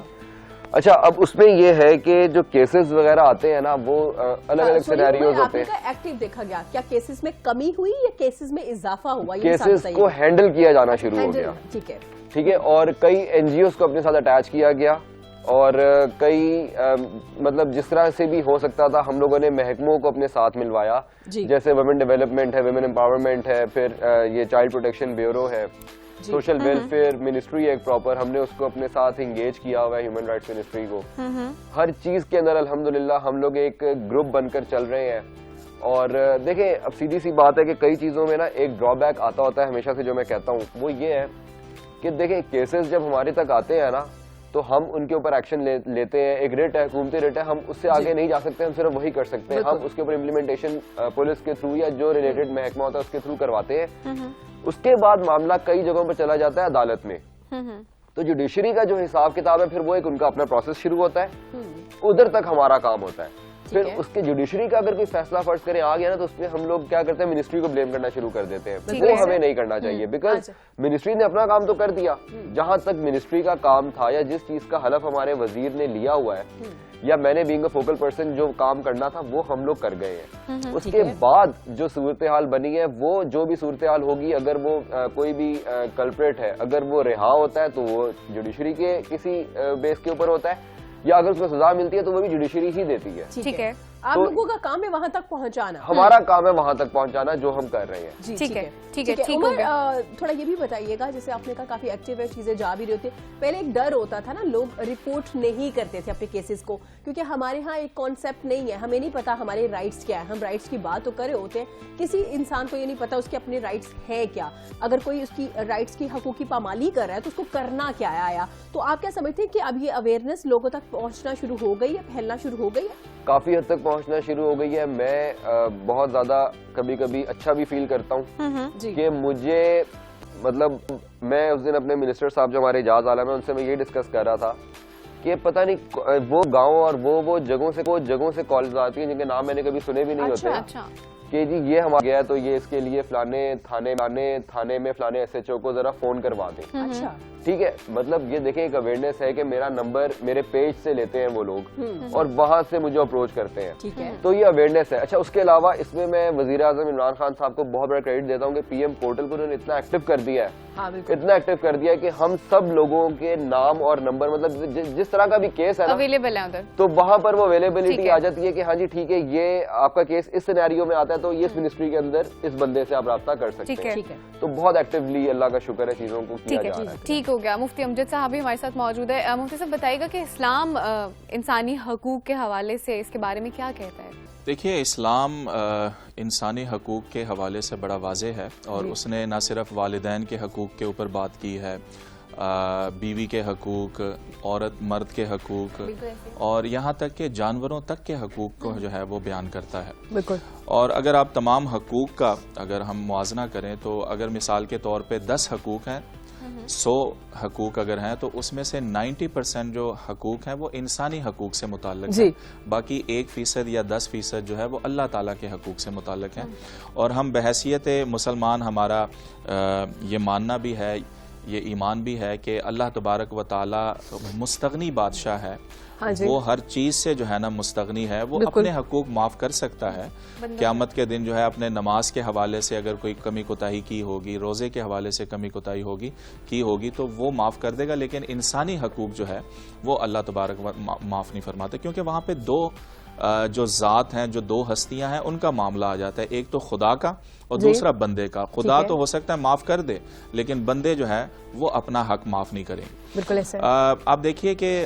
اچھا, اب اس میں یہ ہے کہ جو کیسز وغیرہ آتے ہیں نا وہ الگ الگ سینیریوز ہوتے ہیں. ایکٹیو دیکھا گیا, کیا کیسز میں کمی ہوئی یا کیسز میں اضافہ ہوا؟ کیسز کو ہینڈل کیا جانا شروع ہو گیا, ٹھیک ہے, اور کئی این جی اوز کو اپنے ساتھ اٹیچ کیا گیا. اور کئی مطلب جس طرح سے بھی ہو سکتا تھا ہم لوگوں نے محکموں کو اپنے ساتھ ملوایا, جیسے ویمن ڈیولپمنٹ ہے, ویمن امپاورمنٹ ہے, پھر یہ چائلڈ پروٹیکشن بیورو ہے, سوشل ویلفیئر منسٹری ایک پراپر, ہم نے اس کو اپنے ساتھ انگیج کیا ہوا ہے, ہیومن رائٹس منسٹری کو. ہر چیز کے اندر الحمدللہ ہم لوگ ایک گروپ بن کر چل رہے ہیں. اور دیکھیں, اب سیدھی سی بات ہے کہ کئی چیزوں میں نا ایک ڈرا بیک آتا ہوتا ہے ہمیشہ سے, جو میں کہتا ہوں وہ یہ ہے کہ دیکھیں کیسز جب ہمارے تک آتے ہیں نا تو ہم ان کے اوپر ایکشن لیتے ہیں. ایک ریٹ ہے, حکومتی ریٹ ہے, ہم اس سے آگے نہیں جا سکتے, ہم صرف وہی کر سکتے ہیں. ہم اس کے اوپر امپلیمنٹیشن پولیس کے تھرو یا جو ریلیٹڈ محکمہ ہوتا ہے اس کے تھرو کرواتے ہیں. اس کے بعد معاملہ کئی جگہوں پہ چلا جاتا ہے عدالت میں. تو جوڈیشری کا جو حساب کتاب ہے پھر وہ ایک ان کا اپنا پروسیس شروع ہوتا ہے, ادھر تک ہمارا کام ہوتا ہے. پھر اس کے جوڈیشری کا اگر کوئی فیصلہ فرض کریں آ گیا نا تو اس میں ہم لوگ کیا کرتے ہیں, منسٹری کو بلیم کرنا شروع کر دیتے ہیں. وہ ہمیں نہیں کرنا چاہیے, بیکاز منسٹری نے اپنا کام تو کر دیا. جہاں تک منسٹری کا کام تھا یا جس چیز کا حلف ہمارے وزیر نے لیا ہوا ہے یا میں نے بینگ اے فوکل پرسن جو کام کرنا تھا وہ ہم لوگ کر گئے ہیں. اس کے بعد جو صورتحال بنی ہے, وہ جو بھی صورتحال ہوگی, اگر وہ کوئی بھی کلپریٹ ہے, اگر وہ رہا ہوتا ہے تو وہ جوڈیشری کے کسی بیس کے اوپر ہوتا ہے, یا اگر اس کو سزا ملتی ہے تو وہ بھی جوڈیشری ہی دیتی ہے. ٹھیک ہے, آپ لوگوں کا کام ہے وہاں تک پہنچانا, ہمارا کام ہے وہاں تک پہنچانا جو ہم کر رہے ہیں. ٹھیک ہے, ٹھیک ہے. تھوڑا یہ بھی بتائیے گا, جیسے آپ نے کہا کافی ایکٹیو ہے, چیزیں جا بھی رہی ہوتی ہے. پہلے ایک ڈر ہوتا تھا نا, لوگ رپورٹ نہیں کرتے تھے اپنے کیسز کو, کیونکہ ہمارے ہاں ایک کانسیپٹ نہیں ہے, ہمیں نہیں پتا ہمارے رائٹس کیا ہے. ہم رائٹس کی بات تو کرے ہوتے ہیں, کسی انسان کو یہ نہیں پتا اس کے اپنے رائٹس ہیں کیا. اگر کوئی اس کی رائٹس کی حقوقی پامالی کر رہا ہے تو اس کو کرنا کیا ہے آیا. تو آپ کیا سمجھتے ہیں کہ اب یہ اویئرنیس لوگوں تک پہنچنا شروع ہو گئی ہے, پھیلنا شروع ہو گئی ہے؟ کافی حد تک پہنچنا شروع ہو گئی ہے. میں بہت زیادہ کبھی کبھی اچھا بھی فیل کرتا ہوں کہ مجھے, مطلب میں اس دن اپنے منسٹر صاحب جو ہمارے اعجاز عالم ہیں ان سے میں یہ ڈسکس کر رہا تھا کہ پتہ نہیں وہ گاؤں اور وہ جگہوں سے کالز آتی ہیں جن کے نام میں نے کبھی سنے بھی نہیں ہوتے کہ جی یہ ہمارا گیا ہے تو یہ اس کے لیے فلانے تھانے میں فلانے ایس ایچ او کو ذرا فون کروا دیں. ٹھیک ہے, مطلب یہ دیکھیں ایک اویئرنیس ہے کہ میرا نمبر میرے پیج سے لیتے ہیں وہ لوگ اور وہاں سے مجھے اپروچ کرتے ہیں. تو یہ اویئرنیس ہے. اچھا, اس کے علاوہ اس میں وزیر اعظم عمران خان صاحب کو بہت بڑا کریڈٹ دیتا ہوں کہ پی ایم پورٹل کو انہوں نے اتنا ایکٹیو کر دیا ہے, کہ ہم سب لوگوں کے نام اور نمبر, مطلب جس طرح کا بھی کیس ہے اویلیبل ہے ادھر, تو وہاں پر وہ اویلیبلٹی آ جاتی ہے کہ ہاں جی ٹھیک ہے, یہ آپ کا کیس اس سینیریو میں آتا ہے تو یہ اس منسٹری کے اندر اس بندے سے آپ رابطہ کر سکتے ہیں. تو بہت ایکٹیولی اللہ کا شکر ہے چیزوں کو کیا جا رہا ہے. ٹھیک ہو گیا. مفتی امجد صاحب بھی ہمارے ساتھ موجود ہے. مفتی صاحب بتائیے گا کہ اسلام انسانی حقوق کے حوالے سے اس کے بارے میں کیا کہتا ہے؟ دیکھیے, اسلام انسانی حقوق کے حوالے سے بڑا واضح ہے, اور اس نے نہ صرف والدین کے حقوق کے اوپر بات کی ہے, بیوی کے حقوق, عورت مرد کے حقوق, اور یہاں تک کہ جانوروں تک کے حقوق کو جو ہے وہ بیان کرتا ہے. بالکل. اور اگر آپ تمام حقوق کا اگر ہم موازنہ کریں تو اگر مثال کے طور پہ 10 حقوق ہیں, 100 حقوق اگر ہیں, تو اس میں سے 90% جو حقوق ہیں وہ انسانی حقوق سے متعلق ہیں. باقی 1% یا 10% جو ہے وہ اللہ تعالیٰ کے حقوق سے متعلق ہیں. اور ہم بحیثیت مسلمان, ہمارا یہ ماننا بھی ہے, یہ ایمان بھی ہے کہ اللہ تبارک و تعالیٰ مستغنی بادشاہ ہے. وہ ہر چیز سے جو ہے نا مستغنی ہے, وہ اپنے حقوق معاف کر سکتا ہے. قیامت کے دن جو ہے اپنے نماز کے حوالے سے اگر کوئی کمی کوتاہی کی ہوگی, روزے کے حوالے سے کمی کوتاہی کی ہوگی تو وہ معاف کر دے گا. لیکن انسانی حقوق جو ہے وہ اللہ تبارک معاف نہیں فرماتے, کیونکہ وہاں پہ دو جو ذات ہیں, جو 2 ہستیاں ہیں, ان کا معاملہ آ جاتا ہے. ایک تو خدا کا اور دوسرا بندے کا. خدا تو ہو سکتا ہے معاف کر دے, لیکن بندے جو ہے وہ اپنا حق معاف نہیں کریں. بالکل ایسے. آپ دیکھیے کہ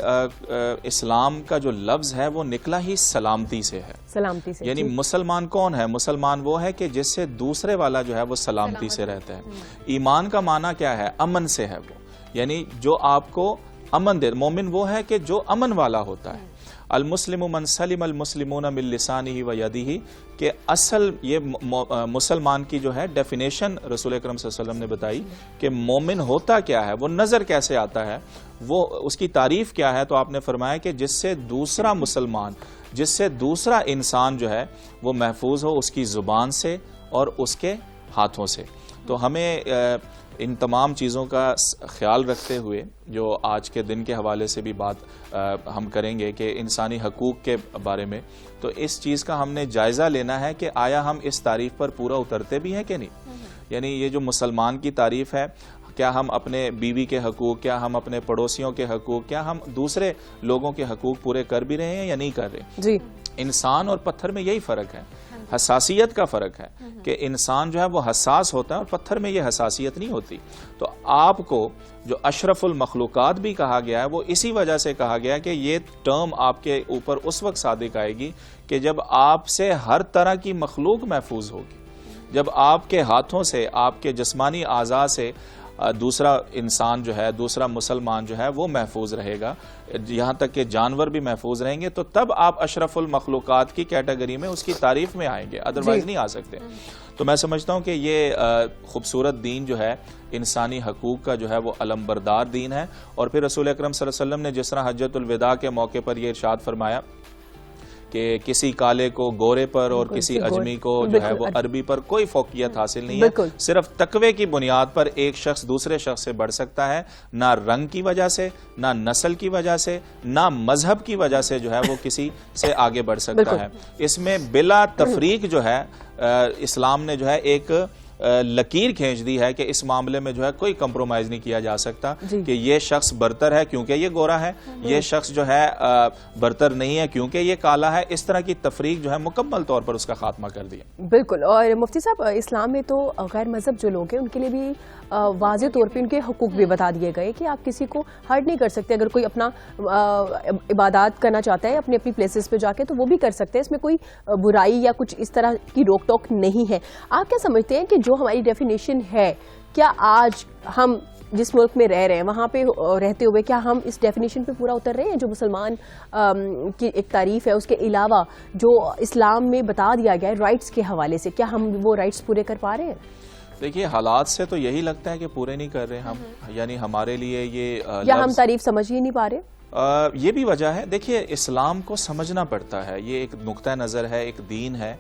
اسلام کا جو لفظ ہے وہ نکلا ہی سلامتی سے ہے. سلامتی سے, یعنی مسلمان کون ہے؟ مسلمان وہ ہے کہ جس سے دوسرے والا جو ہے وہ سلامتی سے رہتا ہے. ایمان کا معنی کیا ہے؟ امن سے ہے وہ, یعنی جو آپ کو امن دے. مومن وہ ہے کہ جو امن والا ہوتا ہے. المسلم من سلم المسلمون من لسانہ و یدہ, کہ اصل یہ مسلمان کی جو ہے ڈیفینیشن رسول اکرم صلی اللہ علیہ وسلم نے بتائی کہ مومن ہوتا کیا ہے, وہ نظر کیسے آتا ہے, وہ اس کی تعریف کیا ہے. تو آپ نے فرمایا کہ جس سے دوسرا مسلمان, جس سے دوسرا انسان جو ہے وہ محفوظ ہو, اس کی زبان سے اور اس کے ہاتھوں سے. تو ہمیں ان تمام چیزوں کا خیال رکھتے ہوئے جو آج کے دن کے حوالے سے بھی بات ہم کریں گے کہ انسانی حقوق کے بارے میں, تو اس چیز کا ہم نے جائزہ لینا ہے کہ آیا ہم اس تعریف پر پورا اترتے بھی ہیں کہ نہیں. یعنی یہ جو مسلمان کی تعریف ہے, کیا ہم اپنے بیوی کے حقوق, کیا ہم اپنے پڑوسیوں کے حقوق, کیا ہم دوسرے لوگوں کے حقوق پورے کر بھی رہے ہیں یا نہیں کر رہے؟ جی. انسان اور پتھر میں یہی فرق ہے, حساسیت کا فرق ہے کہ انسان جو ہے وہ حساس ہوتا ہے اور پتھر میں یہ حساسیت نہیں ہوتی. تو آپ کو جو اشرف المخلوقات بھی کہا گیا ہے وہ اسی وجہ سے کہا گیا کہ یہ ٹرم آپ کے اوپر اس وقت صادق آئے گی کہ جب آپ سے ہر طرح کی مخلوق محفوظ ہوگی, جب آپ کے ہاتھوں سے, آپ کے جسمانی اعضاء سے دوسرا انسان جو ہے, دوسرا مسلمان جو ہے وہ محفوظ رہے گا, یہاں تک کہ جانور بھی محفوظ رہیں گے, تو تب آپ اشرف المخلوقات کی کیٹیگری میں اس کی تعریف میں آئیں گے, ادروائز نہیں آ سکتے. تو میں سمجھتا ہوں کہ یہ خوبصورت دین جو ہے انسانی حقوق کا جو ہے وہ علم بردار دین ہے. اور پھر رسول اکرم صلی اللہ علیہ وسلم نے جس طرح حجۃ الوداع کے موقع پر یہ ارشاد فرمایا کہ کسی کالے کو گورے پر اور کسی اجمی کو جو ہے وہ عربی پر کوئی فوقیت حاصل نہیں ہے. صرف تقوی کی بنیاد پر ایک شخص دوسرے شخص سے بڑھ سکتا ہے, نہ رنگ کی وجہ سے, نہ نسل کی وجہ سے, نہ مذہب کی وجہ سے جو ہے وہ کسی سے آگے بڑھ سکتا ہے. اس میں بلا تفریق جو ہے اسلام نے جو ہے ایک لکیر کھینچ دی ہے کہ اس معاملے میں جو ہے کوئی کمپرومائز نہیں کیا جا سکتا کہ یہ شخص برتر ہے کیونکہ یہ گورا ہے, یہ شخص جو ہے برتر نہیں ہے کیونکہ یہ کالا ہے. اس طرح کی تفریق جو ہے مکمل طور پر اس کا خاتمہ کر دیا. بالکل. اور مفتی صاحب, اسلام میں تو غیر مذہب جو لوگ ہیں ان کے لیے بھی واضح طور پہ ان کے حقوق بھی بتا دیے گئے کہ آپ کسی کو ہرٹ نہیں کر سکتے. اگر کوئی اپنا عبادات کرنا چاہتا ہے اپنی اپنی پلیسز پہ جا کے تو وہ بھی کر سکتے ہیں, اس میں کوئی برائی یا کچھ اس طرح کی روک ٹوک نہیں ہے. آپ کیا سمجھتے ہیں کہ جو ہماری ڈیفینیشن ہے, کیا آج ہم جس ملک میں رہ رہے ہیں وہاں پہ رہتے ہوئے کیا ہم اس ڈیفینیشن پہ پورا اتر رہے ہیں جو مسلمان کی ایک تعریف ہے, اس کے علاوہ جو اسلام میں بتا دیا گیا ہے رائٹس کے حوالے سے, کیا ہم وہ رائٹس پورے کر پا رہے ہیں؟ دیکھیے حالات سے تو یہی لگتا ہے کہ پورے نہیں کر رہے ہم, یعنی ہمارے لیے یہ یا ہم تعریف سمجھ ہی نہیں پا رہے. یہ بھی وجہ ہے. دیکھیے اسلام کو سمجھنا پڑتا ہے, یہ ایک نقطہ نظر ہے, ایک دین ہے.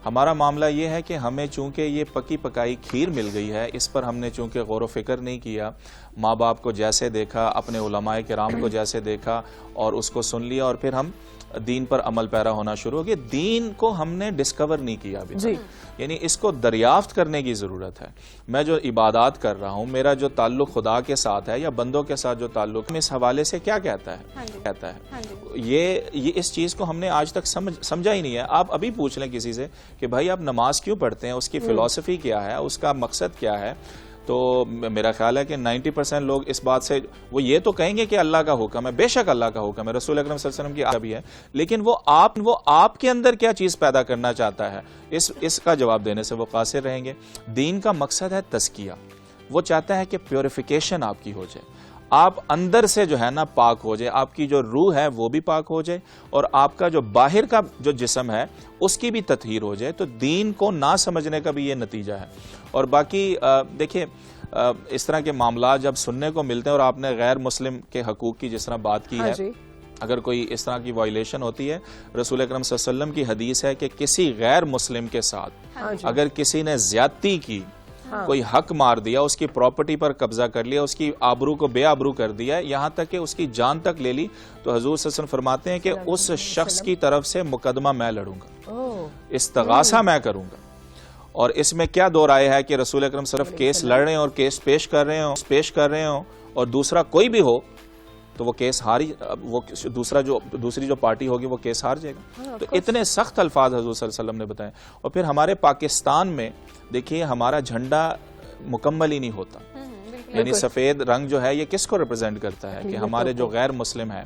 ہمارا معاملہ یہ ہے کہ ہمیں چونکہ یہ پکی پکائی کھیر مل گئی ہے, اس پر ہم نے چونکہ غور و فکر نہیں کیا, ماں باپ کو جیسے دیکھا, اپنے علماء کرام کو جیسے دیکھا اور اس کو سن لیا اور پھر ہم دین پر عمل پیرا ہونا شروع ہو گیا. دین کو ہم نے ڈسکور نہیں کیا ابھی تک, یعنی اس کو دریافت کرنے کی ضرورت ہے. میں جو عبادات کر رہا ہوں, میرا جو تعلق خدا کے ساتھ ہے یا بندوں کے ساتھ جو تعلق ہے, اس حوالے سے کیا کہتا ہے یہ اس چیز کو ہم نے آج تک سمجھا ہی نہیں ہے. آپ ابھی پوچھ لیں کسی سے کہ بھائی آپ نماز کیوں پڑھتے ہیں, اس کی فلسفی کیا ہے, اس کا مقصد کیا ہے, تو میرا خیال ہے کہ 90% لوگ اس بات سے وہ یہ تو کہیں گے کہ اللہ کا حکم ہے. بے شک اللہ کا حکم ہے, رسول اکرم صلی اللہ علیہ وسلم کی آگے بھی ہے, لیکن وہ آپ کے اندر کیا چیز پیدا کرنا چاہتا ہے, اس کا جواب دینے سے وہ قاصر رہیں گے. دین کا مقصد ہے تزکیہ, وہ چاہتا ہے کہ پیوریفیکیشن آپ کی ہو جائے, آپ اندر سے جو ہے نا پاک ہو جائے, آپ کی جو روح ہے وہ بھی پاک ہو جائے اور آپ کا جو باہر کا جو جسم ہے اس کی بھی تطہیر ہو جائے. تو دین کو نہ سمجھنے کا بھی یہ نتیجہ ہے. اور باقی دیکھیں اس طرح کے معاملات جب سننے کو ملتے ہیں, اور آپ نے غیر مسلم کے حقوق کی جس طرح بات کی ہے, اگر کوئی اس طرح کی وائلیشن ہوتی ہے, رسول اکرم صلی اللہ علیہ وسلم کی حدیث ہے کہ کسی غیر مسلم کے ساتھ اگر کسی نے زیادتی کی, کوئی حق مار دیا, اس کی پراپرٹی پر قبضہ کر لیا, اس کی آبرو کو بے آبرو کر دیا, یہاں تک کہ اس کی جان تک لے لی, تو حضور صلی اللہ علیہ وسلم فرماتے ہیں کہ اس شخص کی طرف سے مقدمہ میں لڑوں گا, استغاثہ میں کروں گا. اور اس میں کیا دو رائے ہے کہ رسول اکرم صرف کیس لڑ رہے ہیں اور کیس پیش کر رہے ہوں اور دوسرا کوئی بھی ہو تو وہ کیس وہ دوسری جو پارٹی ہوگی وہ کیس ہار جائے گا. تو اتنے سخت الفاظ حضور صلی اللہ علیہ وسلم نے بتائے. اور پھر ہمارے پاکستان میں دیکھیے ہمارا جھنڈا مکمل ہی نہیں ہوتا, یعنی سفید رنگ جو ہے یہ کس کو ریپرزینٹ کرتا ہے کہ ہمارے جو غیر مسلم ہیں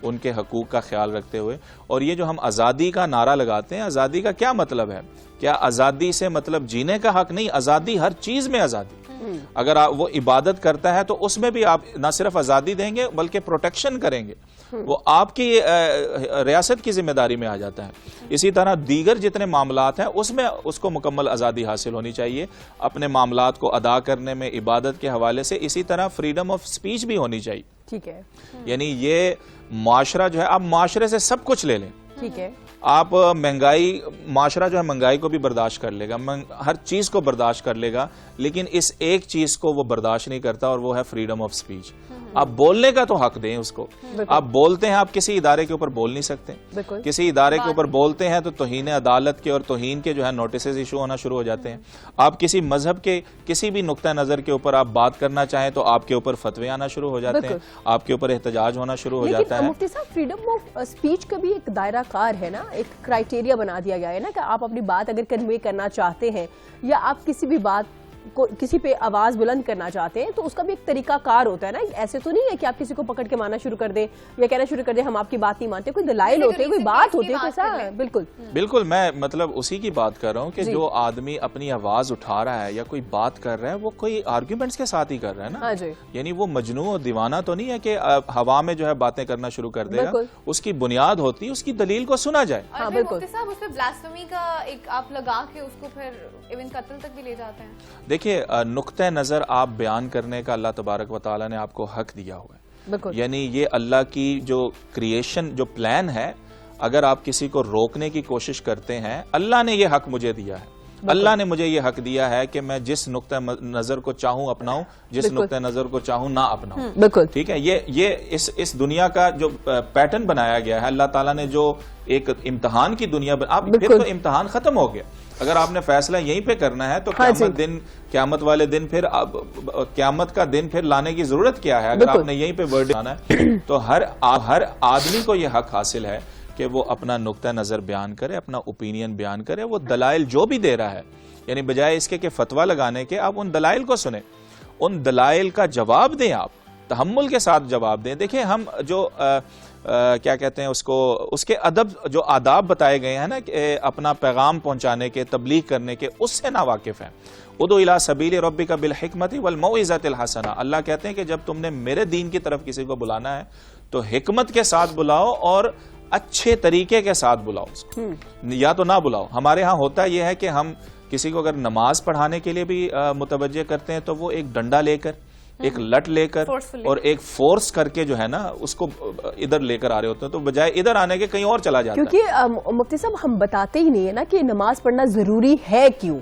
ان کے حقوق کا خیال رکھتے ہوئے. اور یہ جو ہم آزادی کا نعرہ لگاتے ہیں, آزادی کا کیا مطلب ہے؟ کیا آزادی سے مطلب جینے کا حق نہیں؟ آزادی ہر چیز میں آزادی. اگر وہ عبادت کرتا ہے تو اس میں بھی آپ نہ صرف آزادی دیں گے بلکہ پروٹیکشن کریں گے, وہ آپ کی ریاست کی ذمہ داری میں آ جاتا ہے. اسی طرح دیگر جتنے معاملات ہیں اس میں اس کو مکمل آزادی حاصل ہونی چاہیے اپنے معاملات کو ادا کرنے میں, عبادت کے حوالے سے. اسی طرح فریڈم آف سپیچ بھی ہونی چاہیے. ٹھیک ہے, یعنی یہ معاشرہ جو ہے, آپ معاشرے سے سب کچھ لے لیں, ٹھیک ہے, آپ مہنگائی, معاشرہ جو ہے مہنگائی کو بھی برداشت کر لے گا, ہر چیز کو برداشت کر لے گا, لیکن اس ایک چیز کو وہ برداشت نہیں کرتا اور وہ ہے فریڈم آف سپیچ. آپ بولنے کا تو حق دیں اس کو. آپ بولتے ہیں, آپ کسی ادارے کے اوپر بول نہیں سکتے, کسی ادارے کے اوپر بولتے ہیں تو توہین عدالت کے اور توہین کے جو ہے نوٹسز ایشو ہونا شروع ہو جاتے ہیں. آپ کسی مذہب کے کسی بھی نقطہ نظر کے اوپر آپ بات کرنا چاہیں تو آپ کے اوپر فتوے آنا شروع ہو جاتے ہیں, آپ کے اوپر احتجاج ہونا شروع ہو جاتا ہے. مفتی صاحب, فریڈم آف اسپیچ کا بھی ایک دائرہ کار ہے نا, ایک کرائٹیریا بنا دیا گیا ہے نا کہ آپ اپنی بات اگر کنوے کرنا چاہتے ہیں یا آپ کسی بھی بات کو کسی پہ آواز بلند کرنا چاہتے ہیں تو اس کا بھی ایک طریقہ کار ہوتا ہے نا. ایسے تو نہیں ہے کہ آپ کسی کو پکڑ کے مارنا شروع کر دیں یا کہنا شروع کر دیں ہم آپ کی بات نہیں مانتے. کوئی دلائل ہوتے ہیں, کوئی بات ہوتی ہے. بالکل میں مطلب اسی کی بات کر رہا ہوں کہ جو آدمی اپنی آواز اٹھا رہا ہے یا کوئی بات کر رہا ہے وہ کوئی آرگیومنٹس کے ساتھ ہی کر رہا ہے نا, یعنی وہ مجنون اور دیوانہ تو نہیں ہے کہ ہوا میں جو ہے باتیں کرنا شروع کر دے گا. اس کی بنیاد ہوتی ہے اس کی دلیل کو سنا جائے. مفتی صاحب, اس پہ بلاسفیمی کا ایک آپ لگا کے اس کو پھر ایون قتل تک بھی لے جاتے ہیں. دیکھیے نقطہ نظر آپ بیان کرنے کا اللہ تبارک و تعالیٰ نے آپ کو حق دیا ہوا ہے, یعنی یہ اللہ کی جو کریشن جو پلان ہے, اگر آپ کسی کو روکنے کی کوشش کرتے ہیں، اللہ نے یہ حق مجھے دیا ہے، اللہ نے مجھے یہ حق دیا ہے کہ میں جس نقطہ نظر کو چاہوں اپناؤں، جس نقطہ نظر کو چاہوں نہ اپناؤں. بالکل ٹھیک ہے. یہ اس دنیا کا جو پیٹرن بنایا گیا ہے، اللہ تعالیٰ نے جو ایک امتحان کی دنیا آپ پھر تو امتحان ختم ہو گیا. اگر آپ نے فیصلہ یہیں پہ کرنا ہے تو قیامت والے دن پھر قیامت کا دن پھر لانے کی ضرورت کیا ہے؟ اگر آپ نے یہیں پہ ورڈ لانا ہے تو ہر آدمی کو یہ حق حاصل ہے کہ وہ اپنا نقطہ نظر بیان کرے، اپنا اوپینین بیان کرے. وہ دلائل جو بھی دے رہا ہے، یعنی بجائے اس کے فتویٰ لگانے کے، آپ ان دلائل کو سنیں، ان دلائل کا جواب دیں، آپ تحمل کے ساتھ جواب دیں. دیکھیں ہم جو کیا کہتے ہیں اس کے ادب جو آداب بتائے گئے ہیں نا، کہ اپنا پیغام پہنچانے کے، تبلیغ کرنے کے، اس سے ناواقف ہیں. ادعو الی سبیل ربک بالحکمت والموعظۃ الحسنہ. اللہ کہتے ہیں کہ جب تم نے میرے دین کی طرف کسی کو بلانا ہے تو حکمت کے ساتھ بلاؤ اور اچھے طریقے کے ساتھ بلاؤ اس کو، یا تو نہ بلاؤ. ہمارے ہاں ہوتا یہ ہے کہ ہم کسی کو اگر نماز پڑھانے کے لیے بھی متوجہ کرتے ہیں تو وہ ایک ڈنڈا لے کر، ایک لٹ لے کر اور ایک فورس کر کے جو ہے نا اس کو ادھر لے کر آ رہے ہوتے ہیں، تو بجائے ادھر آنے کے کہیں اور چلا جاتا ہے. کیونکہ مفتی صاحب ہم بتاتے ہی نہیں ہے نا کہ نماز پڑھنا ضروری ہے کیوں.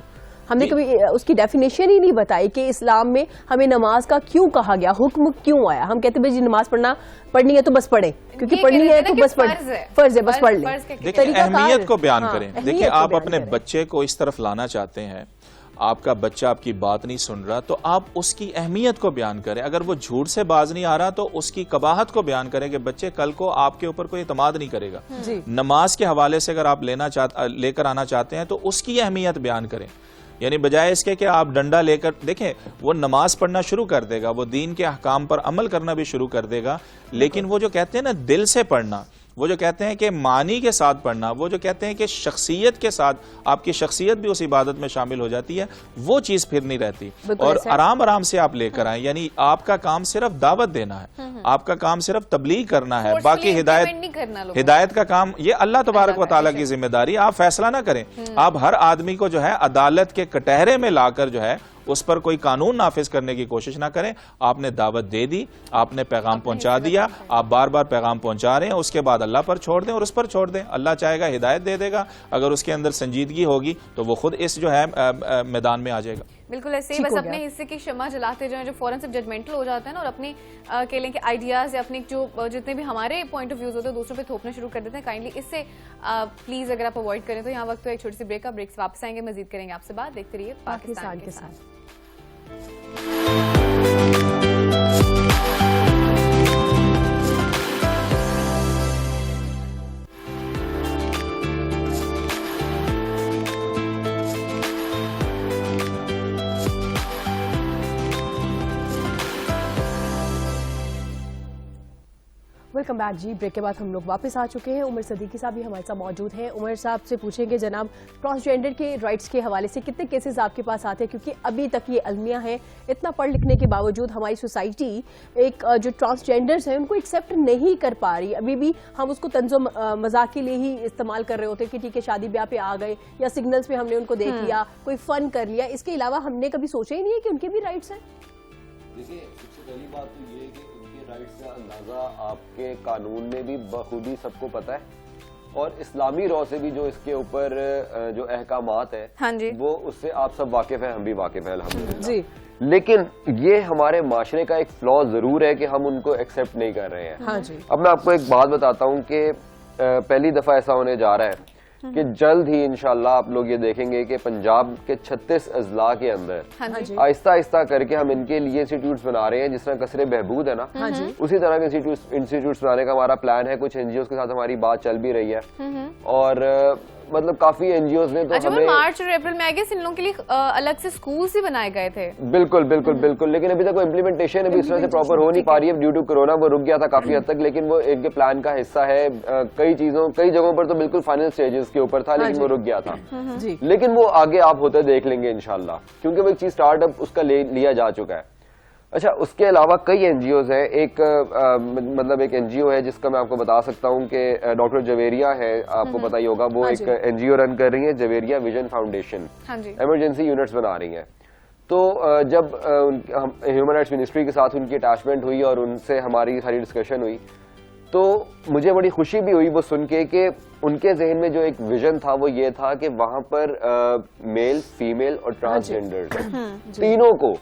ہم نے کبھی اس کی ڈیفینیشن ہی نہیں بتائی کہ اسلام میں ہمیں نماز کا کیوں کہا گیا، حکم کیوں آیا. ہم کہتے ہیں جی نماز پڑھنی ہے تو بس پڑھیں، کیونکہ پڑھنی ہے تو بس فرض ہے، بس پڑھ لیں. دیکھیں اہمیت کو بیان کریں. دیکھیں آپ اپنے بچے کو اس طرف لانا چاہتے ہیں، آپ کا بچہ آپ کی بات نہیں سن رہا تو آپ اس کی اہمیت کو بیان کریں. اگر وہ جھوٹ سے باز نہیں آ رہا تو اس کی قباحت کو بیان کریں کہ بچے کل کو آپ کے اوپر کوئی اعتماد نہیں کرے گا. نماز کے حوالے سے اگر آپ لے کر آنا چاہتے ہیں تو اس کی اہمیت بیان کریں. یعنی بجائے اس کے کہ آپ ڈنڈا لے کر، دیکھیں وہ نماز پڑھنا شروع کر دے گا، وہ دین کے احکام پر عمل کرنا بھی شروع کر دے گا، لیکن وہ جو کہتے ہیں نا دل سے پڑھنا، وہ جو کہتے ہیں کہ معنی کے ساتھ پڑھنا، وہ جو کہتے ہیں کہ شخصیت کے ساتھ آپ کی شخصیت بھی اس عبادت میں شامل ہو جاتی ہے، وہ چیز پھر نہیں رہتی. اور آرام سے آپ لے کر آئیں. یعنی آپ کا کام صرف دعوت دینا ہے، آپ کا کام صرف تبلیغ کرنا ہے، باقی ہدایت کا کام یہ اللہ تبارک و تعالیٰ کی ذمہ داری. آپ فیصلہ نہ کریں، آپ ہر آدمی کو جو ہے عدالت کے کٹہرے میں لا کر جو ہے اس پر کوئی قانون نافذ کرنے کی کوشش نہ کریں. آپ نے دعوت دے دی، آپ نے پیغام پہنچا دیا، آپ بار بار پیغام پہنچا رہے ہیں، اس کے بعد اللہ پر چھوڑ دیں اور اس پر چھوڑ دیں. اللہ چاہے گا ہدایت دے دے گا، اگر اس کے اندر سنجیدگی ہوگی تو وہ خود اس جو ہے میدان میں آ جائے گا. بالکل ایسے ہی، بس اپنے حصے کی شمع جلاتے جائیں جو فوراً سے ججمنٹل ہو جاتے ہیں اور اپنے کہہ لیں کہ آئیڈیاز یا اپنے جو جتنے بھی ہمارے پوائنٹ آف ویوز ہوتے ہیں دوسروں پہ تھوپنا شروع کر دیتے ہیں. کائنڈلی اس سے پلیز اگر آپ اوائڈ کریں تو یہاں وقت تو ایک چھوٹی سی بریک سے واپس آئیں گے، مزید کریں گے آپ سے بات. دیکھتے رہیے پاکستان کے ساتھ. ویلکم بیک جی. بریک کے بعد ہم لوگ واپس آ چکے ہیں. عمر صدیقی صاحب بھی ہمارے ساتھ موجود ہیں. عمر صاحب سے پوچھیں گے جناب ٹرانسجینڈر کے رائٹس کے حوالے سے کتنے کیسز آپ کے پاس آتے ہیں، کیونکہ ابھی تک یہ المیہ ہیں، اتنا پڑھ لکھنے کے باوجود ہماری سوسائٹی ایک جو ٹرانسجینڈرز ہیں ان کو ایکسیپٹ نہیں کر پا رہی. ابھی بھی ہم اس کو طنز و مذاق کے لیے ہی استعمال کر رہے ہوتے ہیں کہ ٹھیک ہے شادی بیاہ پہ آ گئے یا سگنلز پہ ہم نے ان کو دیکھ لیا، کوئی فن کر لیا. اس کے علاوہ ہم نے کبھی سوچا ہی نہیں ہے کہ ان کے بھی رائٹس ہیں. دیکھیے سب سے پہلی بات تو یہ ہے کہ رائٹس کا اندازہ آپ کے قانون میں بھی بخوبی سب کو پتا ہے، اور اسلامی رو سے بھی جو اس کے اوپر جو احکامات ہیں وہ اس سے آپ سب واقف ہیں، ہم بھی واقف ہیں الحمدللہ. لیکن یہ ہمارے معاشرے کا ایک فلا ضرور ہے کہ ہم ان کو ایکسیپٹ نہیں کر رہے ہیں. اب میں آپ کو ایک بات بتاتا ہوں کہ پہلی دفعہ ایسا ہونے جا رہا ہے کہ جلد ہی انشاءاللہ آپ لوگ یہ دیکھیں گے کہ پنجاب کے 36 اضلاع کے اندر آہستہ آہستہ کر کے ہم ان کے لیے انسٹیٹیوٹس بنا رہے ہیں. جس طرح قصر بہبود ہے نا، اسی طرح کے انسٹیٹیوٹس بنانے کا ہمارا پلان ہے. کچھ این جی اوز کے ساتھ ہماری بات چل بھی رہی ہے، اور مطلب کافی این جی اوز نے تو ہمیں مارچ اور اپریل میں ان لوگوں کے لیے الگ سے سکولز ہی بنائے گئے تھے. بالکل بالکل بالکل. لیکن ابھی تک وہ امپلیمنٹیشن ابھی اس طرح سے پراپر ہو نہیں پا رہی ہے ڈیو ٹو کرونا. وہ رک گیا تھا کافی حد تک، لیکن وہ ایک پلان کا حصہ ہے. کئی جگہوں پر تو بالکل فائنل سٹیجز کے اوپر تھا لیکن وہ رک گیا تھا. لیکن وہ آگے آپ ہوتے دیکھ لیں گے انشاءاللہ، کیونکہ وہ ایک چیز سٹارٹ اپ اس کا لیا جا چکا ہے. اچھا اس کے علاوہ کئی این جی اوز ہیں. ایک این جی او ہے جس کا میں آپ کو بتا سکتا ہوں کہ ڈاکٹر جویریہ ہے، آپ کو پتہ ہی ہوگا، وہ ایک این جی او رن کر رہی ہیں، Javeria vision foundation. Emergency units بنا رہی ہیں. تو جب ہیومن رائٹس منسٹری کے ساتھ ان کی اٹیچمنٹ ہوئی اور ان سے ہماری ساری ڈسکشن ہوئی تو مجھے بڑی خوشی بھی ہوئی وہ سن کے کہ ان کے ذہن میں جو ایک ویژن تھا وہ یہ تھا کہ وہاں پر میل، فیمیل اور ٹرانسجینڈر تینوں کو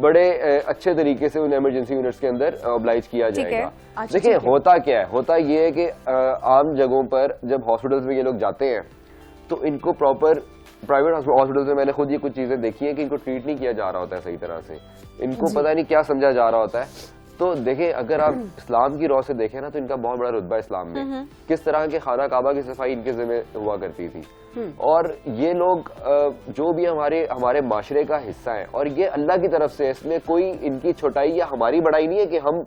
بڑے اچھے طریقے سے ان ایمرجنسی یونٹس کے اندر اوبلائج کیا جائے گا. دیکھیں ہوتا کیا ہے، ہوتا یہ ہے کہ عام جگہوں پر جب ہاسپٹلس میں یہ لوگ جاتے ہیں تو ان کو پراپر پرائیویٹ ہاسپٹلس میں میں نے خود یہ کچھ چیزیں دیکھی ہیں کہ ان کو ٹریٹ نہیں کیا جا رہا ہوتا ہے صحیح طرح سے، ان کو پتہ نہیں کیا سمجھا جا رہا ہوتا ہے. تو دیکھیں اگر آپ اسلام کی روح سے دیکھیں نا تو ان کا بہت بڑا رتبہ اسلام میں، کس طرح کے خانہ کعبہ کی صفائی ان کے ذمہ ہوا کرتی تھی. اور یہ لوگ جو بھی ہمارے معاشرے کا حصہ ہیں اور یہ اللہ کی طرف سے، اس میں کوئی ان کی چھوٹائی یا ہماری بڑائی نہیں ہے کہ ہم